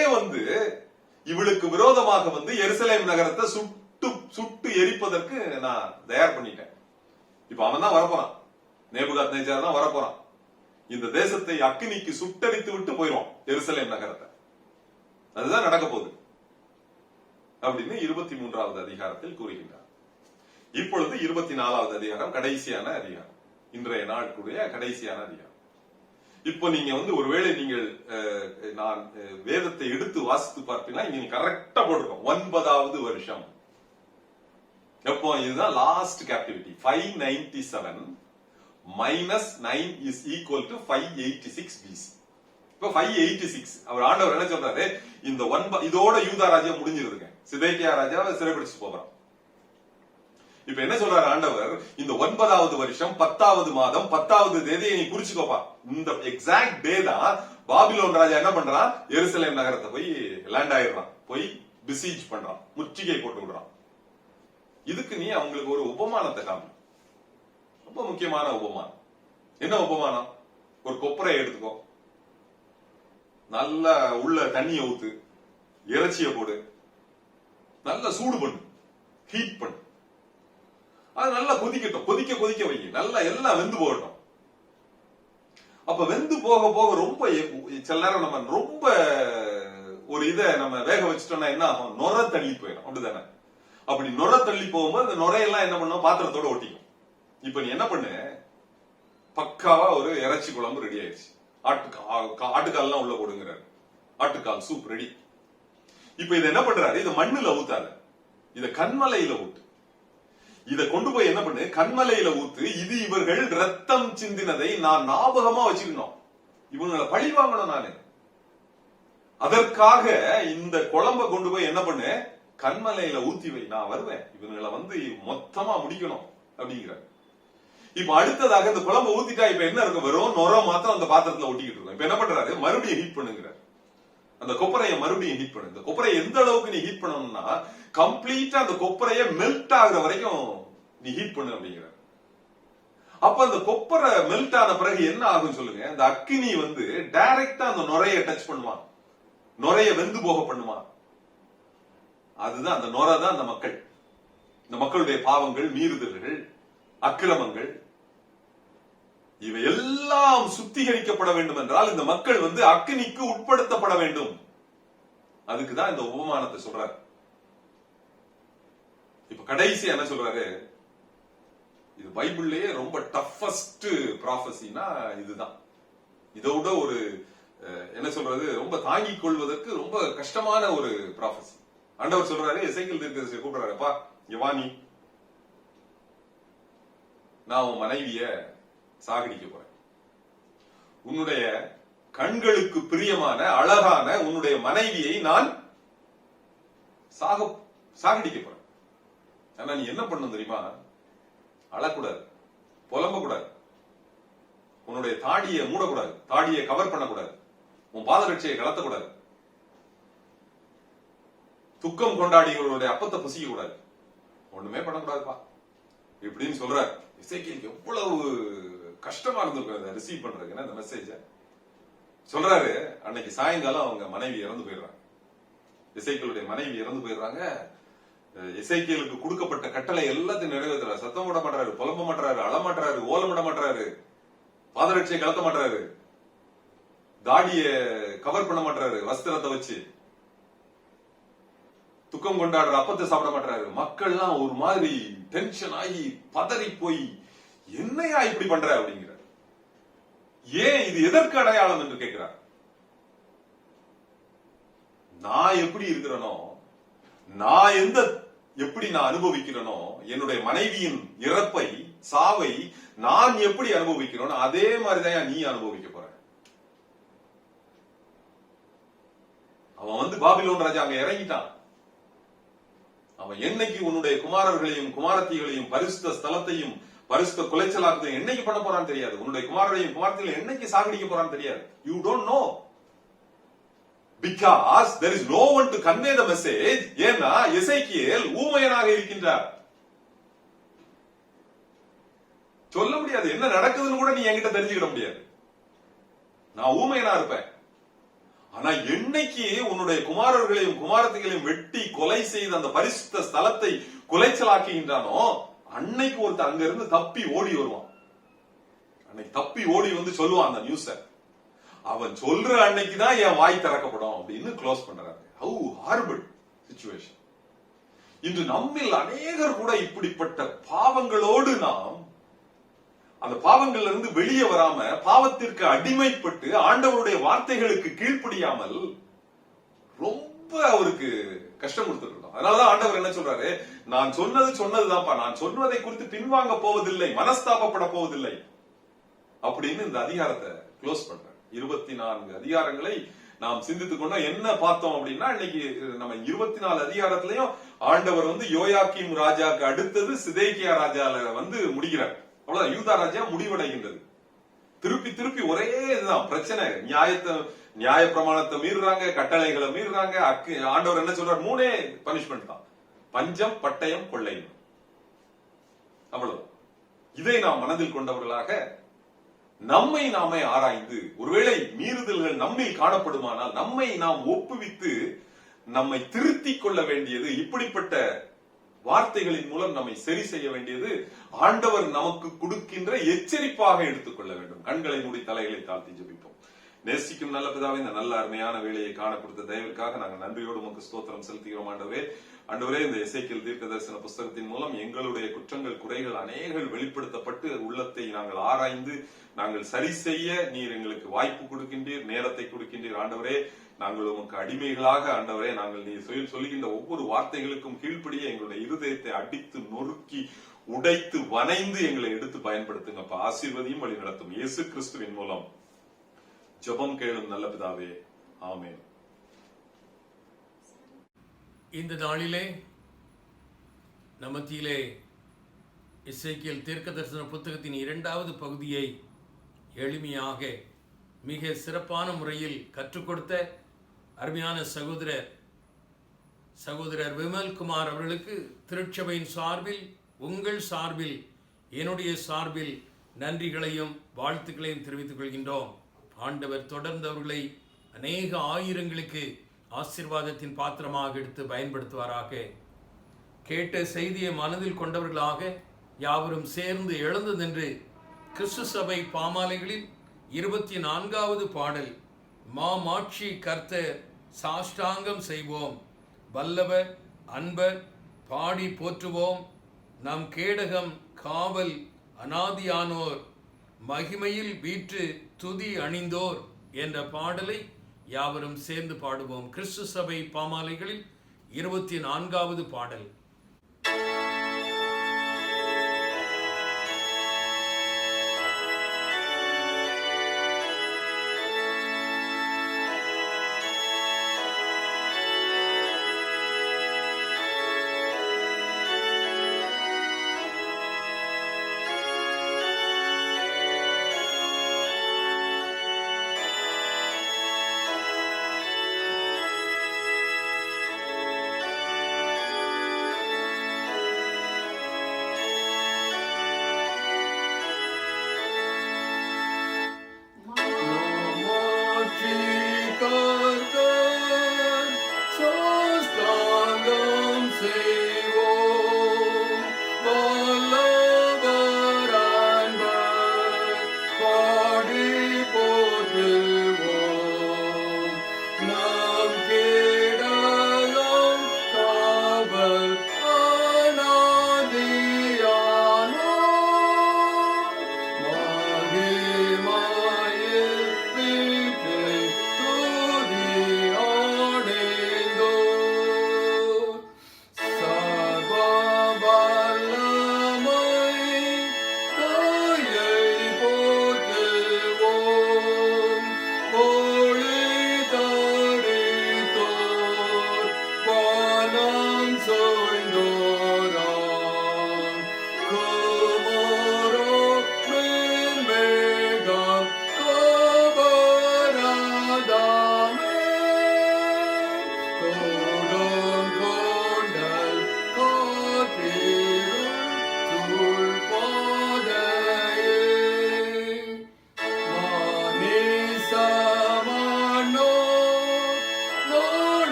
இவளுக்கு விரோதமாக எருசலேம் நகரத்தை சுட்டு எரிப்பதற்கு நான் தயார் பண்ணிட்டேன். இப்ப அவன் தான் வரப்போறான், நேபுகாத்நேச்சார் தான் வரப்போறான். இந்த தேசத்தை அக்கினிக்கு சுட்டரித்து விட்டு போயிடுவான் எருசலேம் நகரத்தை. அதுதான் நடக்க போகுது அப்படின்னு 23வது அதிகாரத்தில் கூறுகின்றார். இப்பொழுது 24வது அதிகாரம், கடைசியான அதிகாரம், இன்றைய நாளுக்குரிய கடைசியான அதிகாரம். இப்போ நீங்க ஒருவேளை நீங்கள் நான் வேதத்தை எடுத்து வாசித்து பார்த்தீங்கன்னா இங்க கரெக்டா போட்டிருக்கோம் 9வது வருஷம். எப்போ? இதுதான் last captivity. 597 minus 9 is equal to 586 BC. இப்ப 586 அவர் ஆண்டவர் என்ன சொல்றாரு? இந்த இதோட யூதா ராஜ்யம் முடிஞ்சிருதுங்க. சிதேக்கியா ராஜாவை சிறைபிடிச்சு போறான். இப்ப என்ன சொல்றாரு ஆண்டவர்? இந்த 9வது வருஷம் 10வது மாதம் 10வது தேதியை நீ குறிச்சுக்கோப்பா. இந்த எக்ஸாக்ட் டே தான் பாபிலோன் ராஜா என்ன பண்றான்? எருசலேம் நகரத்தை போய் லேண்ட் ஆயிடுறான், போய் பிசீஜ் பண்றான், முற்றுகை போட்டு விடுறான். இதுக்கு நீ அவங்களுக்கு ஒரு உபமானத்தை காமி. ரொம்ப முக்கியமான உபமானம். என்ன உபமானம்? ஒரு கொப்பரை எடுத்துக்கோ, நல்ல உள்ள தண்ணியை ஊத்து, இறைச்சியை போடு, நல்ல சூடு பண்ணு, ஹீட் பண்ணு. அது நல்லா கொதிக்கட்டும், கொதிக்க வை, நல்லா எல்லாம் வெந்து போகட்டும். அப்ப வெந்து போக போக ரொம்ப சில நேரம் நம்ம ரொம்ப ஒரு இதை நம்ம வேக வச்சுட்டோம்னா என்ன ஆகும்? நுர தள்ளி போயிடும். அப்படிதானே? அப்படி நுர தள்ளி போகும்போது அந்த நுரையெல்லாம் என்ன பண்ணும்? பாத்திரத்தோட ஒட்டிக்கும். இப்ப நீ என்ன பண்ணு? பக்காவா ஒரு இறைச்சி குழம்பு ரெடி ஆயிடுச்சு. ஆட்டுக்கால்லாம் உள்ள போடுங்கிறாரு. ஆட்டுக்கால் சூப் ரெடி. இப்ப இதை என்ன பண்றாரு, இதை மண்ணுல ஊத்தாத, இத கண்மலையில ஊத்து. இத கொண்டு போய் என்ன பண்ணு, கண்மலையில ஊத்து. இது இவர்கள் ரத்தம் சிந்தினதை நான் ஞாபகமா வச்சுக்கணும், இவங்களை பழி வாங்கணும் நானு. அதற்காக இந்த குழம்ப கொண்டு போய் என்ன பண்ணு, கண்மலையில ஊத்தி வை, நான் வருவேன், இவங்களை மொத்தமா முடிக்கணும் அப்படிங்கிற. இப்ப அடுத்ததாக இந்த குழம்பு ஊத்திட்டா இப்ப என்ன இருக்கும், வெறும் நுர மாத்திரம் அந்த பாத்திரத்துல ஒட்டிக்கிட்டு இருக்கும். இப்ப என்ன பண்றாரு, மறுபடியும் ஹீட் பண்ணுங்கிறார். அந்த கொப்பரையை மறுபடியும் ஹீட் பண்ணு. இந்த கொப்பரையை எந்த அளவுக்கு நீ ஹீட் பண்ணணும்னா கம்ப்ளீட்டா அந்த கொப்பரையை மெல்ட் ஆகுற வரைக்கும் நீ ஹீட் பண்ணு அப்படிங்கிற. அப்ப அந்த கொப்பரை மெல்ட் ஆன பிறகு என்ன ஆகும் சொல்லுங்க, அந்த அக்கினி டைரக்டா அந்த நுரையை டச் பண்ணுமா, நுரையை வெந்து போக பண்ணுமா. அதுதான் அந்த நுரை தான் அந்த மக்கள், இந்த மக்களுடைய பாவங்கள், மீறுதல்கள், அக்கிரமங்கள், இவை எல்லாம் சுத்திகரிக்கப்பட வேண்டும் என்றால் இந்த மக்கள் அக்கினிக்கு உட்படுத்தப்பட வேண்டும். அதுக்குதான் இந்த உபமானத்தை சொல்றாரு. இப்ப கடைசி என்ன சொல்றாரு, இது பைபிள்லயே ரொம்ப டஃபஸ்ட் ப்ராஃபஸினா இதுதான். இதோட ஒரு என்ன சொல்றது, ரொம்ப தாங்கிக் கொள்வதற்கு ரொம்ப கஷ்டமான ஒரு ப்ராஃபஸி. ஆண்டவர் சொல்றாரு, எசேக்கியேல் தீர்க்கதரிசியை கூப்பிடுறாரு, அப்பா யவானி, நான் உன் மனைவிய சாகடிக்க போறேன், உன்னுடைய கண்களுக்கு பிரியமான அழகான உன்னுடைய மனைவியை நான் சாகடிக்க போறேன். ஆனா நீ என்ன பண்ணணும் தெரியுமா, அழக்கூடாது, புலம்ப கூடாது, உன்னுடைய தாடியை மூடக்கூடாது, தாடியை கவர் பண்ணக்கூடாது, உன் பாதரட்சியை கலத்தக்கூடாது, துக்கம் கொண்டாடிகளுடைய அப்பத்தை புசிக்க கூடாது, ஒண்ணுமே பண்ணக்கூடாதுப்பா இப்படின்னு சொல்றாரு. எசேக்கியேலுக்கு எவ்வளவு கஷ்டமா இருந்திருக்கும் ரிசீவ் பண்றதுக்கு இந்த மெசேஜ. சொல்றாரு, அன்னைக்கு சாயங்காலம் அவங்க மனைவி இறந்து போயிடுறாங்க, எசேக்கியேலுடைய மனைவி இறந்து போயிடுறாங்க. எசேக்கியேலுக்கு கொடுக்கப்பட்ட கட்டளை எல்லாத்தையும் நிறைவேற்றுறாரு. சத்தம் போட மாட்டாரு, புலம்ப மாட்டாரு, அழமாட்டாரு, ஓலமிட மாட்டாரு, பாதரட்சியை கலத்த மாட்டாரு, தாடிய கவர் பண்ண மாட்டாரு வஸ்திரத்தை வச்சு, துக்கம் கொண்டாடுற அப்பத்தை சாப்பிட மாட்டாரு. மக்கள்லாம் ஒரு மாதிரி டென்ஷன் ஆகி பதறி போய் என்னையா இப்படி பண்ற அப்படிங்கிற. ஏன், இது எதற்கு அடையாளம் என்று கேட்கிறார். நான் எப்படி இருக்கிறனோ, நான் எப்படி நான் அனுபவிக்கிறனோ, என்னுடைய மனைவியின் இறப்பை, சாவை நான் எப்படி அனுபவிக்கிறோம் அதே மாதிரிதான் நீ அனுபவிக்க போற. அவன் பாபிலோன் ராஜா அங்க இறங்கிட்டான். அவன் என்னைக்கு உன்னுடைய குமாரர்களையும் குமாரத்திகளையும் பரிசுத்த ஸ்தலத்தையும் பரிசுத்த குலைச்சலாக்குதையும் என்னைக்கு பண்ண போறான்னு தெரியாது. உன்னுடைய குமாரர்களையும் குமாரத்திகளையும் என்னைக்கு சாகடிக்க போறான்னு தெரியாது. You don't know, because there is no one to convey the message. ஏன்னா எசேக்கியேல் ஊமையனாக இருக்கின்றார், சொல்ல முடியாது, என்ன நடக்குதுன்னு கூட நீ என்கிட்ட தெரிஞ்சுக்கிட முடியாது, நான் ஊமையனா இருப்பேன். ஆனா என்னைக்கு உன்னுடைய குமாரர்களையும் குமாரத்திகளையும் வெட்டி கொலை செய்து அந்த பரிசுத்த ஸ்தலத்தை குலைச்சலாக்குகின்றானோ அன்னைக்கு ஒருத்தர் அங்க இருந்து தப்பி ஓடி வருவான். அன்னைக்கு தப்பி ஓடி சொல்லுவான் அந்த நியூஸ. அவன் சொல்ற அன்னைக்குதான் என் வாய் திறக்கப்படும் அப்படின்னு க்ளோஸ் பண்றாங்க. How horrible situation. இன்று நம்மில் அநேகர் கூட இப்படிப்பட்ட பாவங்களோடு நாம் அந்த பாவங்கள்ல இருந்து வெளியே வராம பாவத்திற்கு அடிமைப்பட்டு ஆண்டவருடைய வார்த்தைகளுக்கு கீழ்ப்படியாமல் ரொம்ப அவருக்கு கஷ்டம் கொடுத்துட்டு இருக்கோம். அதனாலதான் ஆண்டவர் என்ன சொல்றாரு, நான் சொன்னதுதான்ப்பா, நான் சொன்னதை குறித்து பின்வாங்க போவதில்லை, மனஸ்தாபப்பட போவதில்லை அப்படின்னு இந்த அதிகாரத்தை க்ளோஸ் பண்ற. 24 அதிகாரங்களை நாம் சிந்தித்துக் கொண்டோம். என்ன பார்த்தோம் அப்படின்னா, இன்னைக்கு நம்ம 24 அதிகாரத்திலையும் ஆண்டவர் யோயாக்கீம் ராஜாக்கு அடுத்தது சிதேக்கியா ராஜால முடிக்கிறார். அவ்வளவுதான், யூதா ராஜா முடிவடைகின்றது. திருப்பி திருப்பி ஒரே இதுதான் பிரச்சனை. நியாய பிரமாணத்தை மீறுறாங்க, கட்டளைகளை மீறுறாங்க. ஆண்டவர் என்ன சொல்றார், 3 பனிஷ்மெண்ட் தான், பஞ்சம், பட்டயம், கொள்ளையும். அவ்வளவு. இதை நாம் மனதில் கொண்டவர்களாக நம்மை நாமே ஆராய்ந்து, ஒருவேளை மீறுதல்கள் நம்மில் காணப்படுமானால் நம்மை நாம் ஒப்புவித்து நம்மை திருத்திக் கொள்ள வேண்டியது, இப்படிப்பட்ட வார்த்தைகளின் மூலம் நம்மை சரி செய்ய வேண்டியது ஆண்டவர் நமக்கு கொடுக்கின்ற எச்சரிப்பாக எடுத்துக்கொள்ள வேண்டும். கண்களை மூடி தலைகளை தாழ்த்தி ஜெபிப்போம். நேசிக்கும் நல்ல பிதாவே, இந்த நல்ல அருமையான வேலையை காண கொடுத்த தயவுக்காக நாங்கள் நன்றியோடு உமக்கு ஸ்தோத்திரம் செலுத்துகிறோம். ஆண்டவே, ஆண்டவரே, இந்த எசேக்கியேல் தீர்க்க தரிசன புஸ்தகத்தின் மூலம் எங்களுடைய குற்றங்கள் குறைகள் அநேகள் வெளிப்படுத்தப்பட்டு உள்ளத்தை நாங்கள் ஆராய்ந்து நாங்கள் சரி செய்ய நீர் எங்களுக்கு வாய்ப்பு கொடுக்கின்றீர், நேரத்தை கொடுக்கின்றீர். ஆண்டவரே, நாங்கள் உமக்கு அடிமைகளாக ஆண்டவரே, நாங்கள் நீ சொல்கின்ற ஒவ்வொரு வார்த்தைகளுக்கும் கீழ்ப்படியே எங்களுடைய இருதயத்தை அடித்து நொறுக்கி உடைத்து வனைந்து எங்களை எடுத்து பயன்படுத்துங்கப்பா. ஆசீர்வதியும் வழி நடத்தும் இயேசு கிறிஸ்துவின் மூலம் ஜெபம் கேளும் நல்ல பிதாவே, ஆமென். இந்த நாளிலே நமத்திலே எசேக்கியேல் தீர்க்க தரிசன புத்தகத்தின் 2வது பகுதியை எளிமையாக மிக சிறப்பான முறையில் கற்றுக் கொடுத்த அருமையான சகோதரர் விமல்குமார் அவர்களுக்கு திருச்சபையின் சார்பில், உங்கள் சார்பில், என்னுடைய சார்பில் நன்றிகளையும் வாழ்த்துக்களையும் தெரிவித்துக் கொள்கின்றோம். ஆண்டவர் தொடர்ந்து அவர்களை அநேக ஆயிரங்களுக்கு ஆசீர்வாதத்தின் பாத்திரமாக எடுத்து பயன்படுத்துவாராக. கேட்ட செய்தியை மனதில் கொண்டவர்களாக யாவரும் சேர்ந்து எழுந்து நின்று கிறிஸ்து சபை பாமாலைகளில் 24வது பாடல், மாட்சி கர்த்தர் சாஷ்டாங்கம் செய்வோம், வல்லவர் அன்பர் பாடி போற்றுவோம், நம் கேடகம் காவல் அனாதியானோர், மகிமையில் வீற்று துதி அணிந்தோர் என்ற பாடலை யாவரும் சேர்ந்து பாடுவோம். கிறிஸ்து சபை பாமாலைகளில் 24வது பாடல்.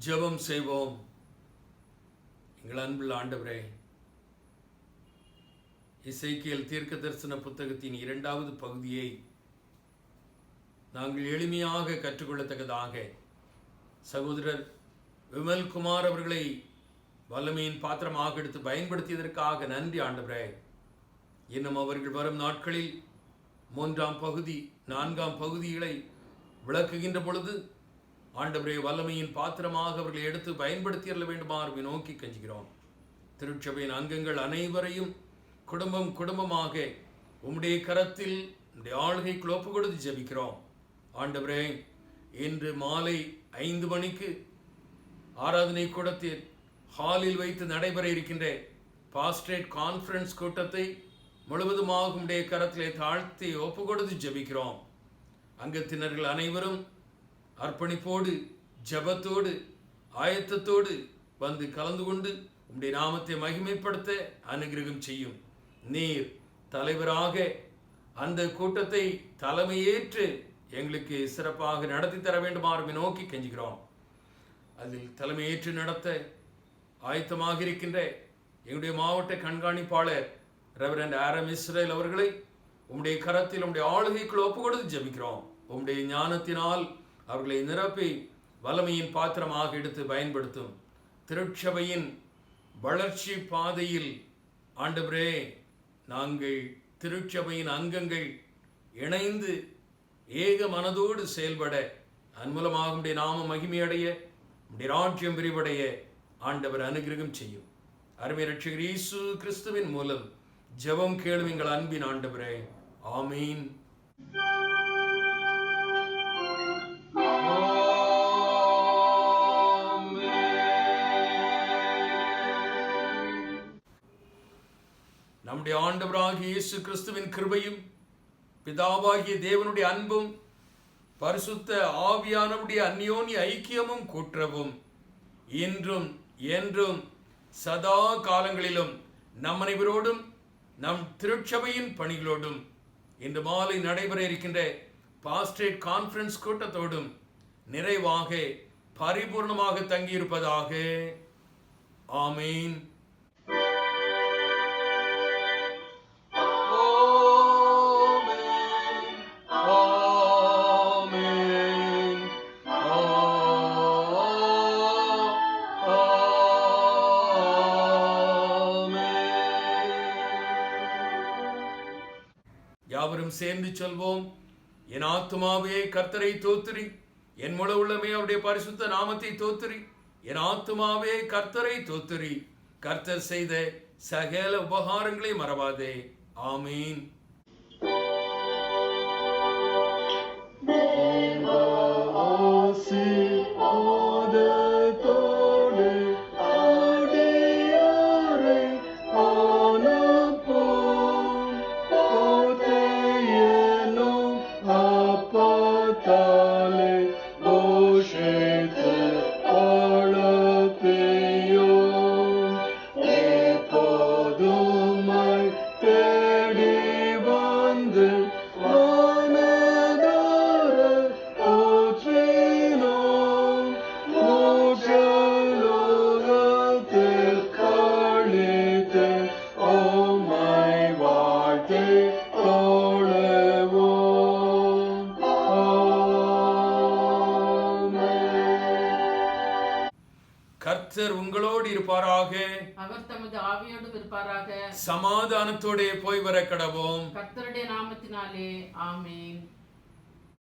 ஜெபம் செய்வோம். எங்கள் அன்புள்ள ஆண்டவரே, எசேக்கியேல் தீர்க்க தரிசன புத்தகத்தின் 2வது பகுதியை நாங்கள் எளிமையாக கற்றுக்கொள்ளத்தக்கதாக சகோதரர் விமல்குமார் அவர்களை வல்லமையின் பாத்திரமாக எடுத்து பயன்படுத்தியதற்காக நன்றி ஆண்டவரே. இன்னும் அவர்கள் வரும் நாட்களில் 3ஆம் பகுதி 4ஆம் பகுதிகளை விளக்குகின்ற பொழுது ஆண்டவரே வல்லமையின் பாத்திரமாக அவர்களை எடுத்து பயன்படுத்தியல்ல வேண்டுமாறு நோக்கி கெஞ்சுகிறோம். திருச்சபையின் அங்கங்கள் அனைவரையும் குடும்பம் குடும்பமாக உம்முடைய கரத்தில் உம்முடைய ஆளுகைக்குள் ஒப்பு கொடுத்து ஜெபிக்கிறோம். ஆண்டவரே, இன்று மாலை 5 மணிக்கு ஆராதனை கூடத்தில் ஹாலில் வைத்து நடைபெற இருக்கின்ற பாஸ்டரேட் கான்ஃபரன்ஸ் கூட்டத்தை முழுவதுமாக உம்முடைய கரத்திலே தாழ்த்தி ஒப்பு கொடுத்து ஜெபிக்கிறோம். அங்கத்தினர்கள் அனைவரும் அர்ப்பணிப்போடு ஜெபத்தோடு ஆயத்தத்தோடு வந்து கலந்து கொண்டு உம்முடைய நாமத்தை மகிமைப்படுத்த அனுகிரகம் செய்யும். நீர் தலைவராக அந்த கூட்டத்தை தலைமையேற்று எங்களுக்கு சிறப்பாக நடத்தி தர வேண்டுமாறு நோக்கி கெஞ்சுகிறோம். அதில் தலைமையேற்று நடத்த ஆயத்தமாக இருக்கின்ற எங்களுடைய மாவட்ட கண்காணிப்பாளர் ரெவரண்ட் ஆரம் இஸ்ரேல் அவர்களை உம்முடைய கரத்தில் உம்முடைய ஆளுகைக்குள் ஒப்பு கொடுத்து ஜெபிக்கிறோம். உம்முடைய ஞானத்தினால் அவர்களை நிரப்பி வல்லமையின் பாத்திரமாக எடுத்து பயன்படுத்தும். திருச்சபையின் வளர்ச்சி பாதையில் ஆண்டவரே, நாங்கள் திருச்சபையின் அங்கங்கள் இணைந்து ஏக மனதோடு செயல்பட அன்மூலமாக உம்முடைய நாம மகிமையடைய உம்முடைய ராஜ்யம் விரிவடைய ஆண்டவர் அனுகிரகம் செய்யும். அருமை இரட்சகர் இயேசு கிறிஸ்துவின் மூலம் ஜெபம் கேளும் எங்கள் அன்பின் ஆண்டவரே, ஆமீன். நம்முடைய ஆண்டவராகிய இயேசு கிறிஸ்துவின் கிருபையும் பிதாவாகிய தேவனுடைய அன்பும் பரிசுத்த ஆவியானவருடைய அந்யோன்ய ஐக்கியமும் கூற்றவும் இன்றும் என்றும் சதா காலங்களிலும் நம் அனைவரோடும் நம் திருச்சபையின் பணிகளோடும் இன்று மாலை நடைபெற இருக்கின்ற பாஸ்டரேட் கான்ஃபரன்ஸ் கூட்டத்தோடும் நிறைவாக பரிபூர்ணமாக தங்கியிருப்பதாக. ஆமீன். யாவரும் சேர்ந்து சொல்வோம். என் ஆத்துமாவே கர்த்தரை தோத்திரி, என் முழு உள்ளமே அவருடைய பரிசுத்த நாமத்தை தோத்திரி. என் ஆத்துமாவே கர்த்தரை தோத்திரி, கர்த்தர் செய்த சகல உபகாரங்களை மறவாதே. ஆமீன். கர்த்தர் உங்களோடு இருப்பாராக. அவர் தமது ஆவியோடும் இருப்பாராக. சமாதானத்தோட போய் வர கடவோம். கர்த்தருடைய நாமத்தினாலே ஆமென்.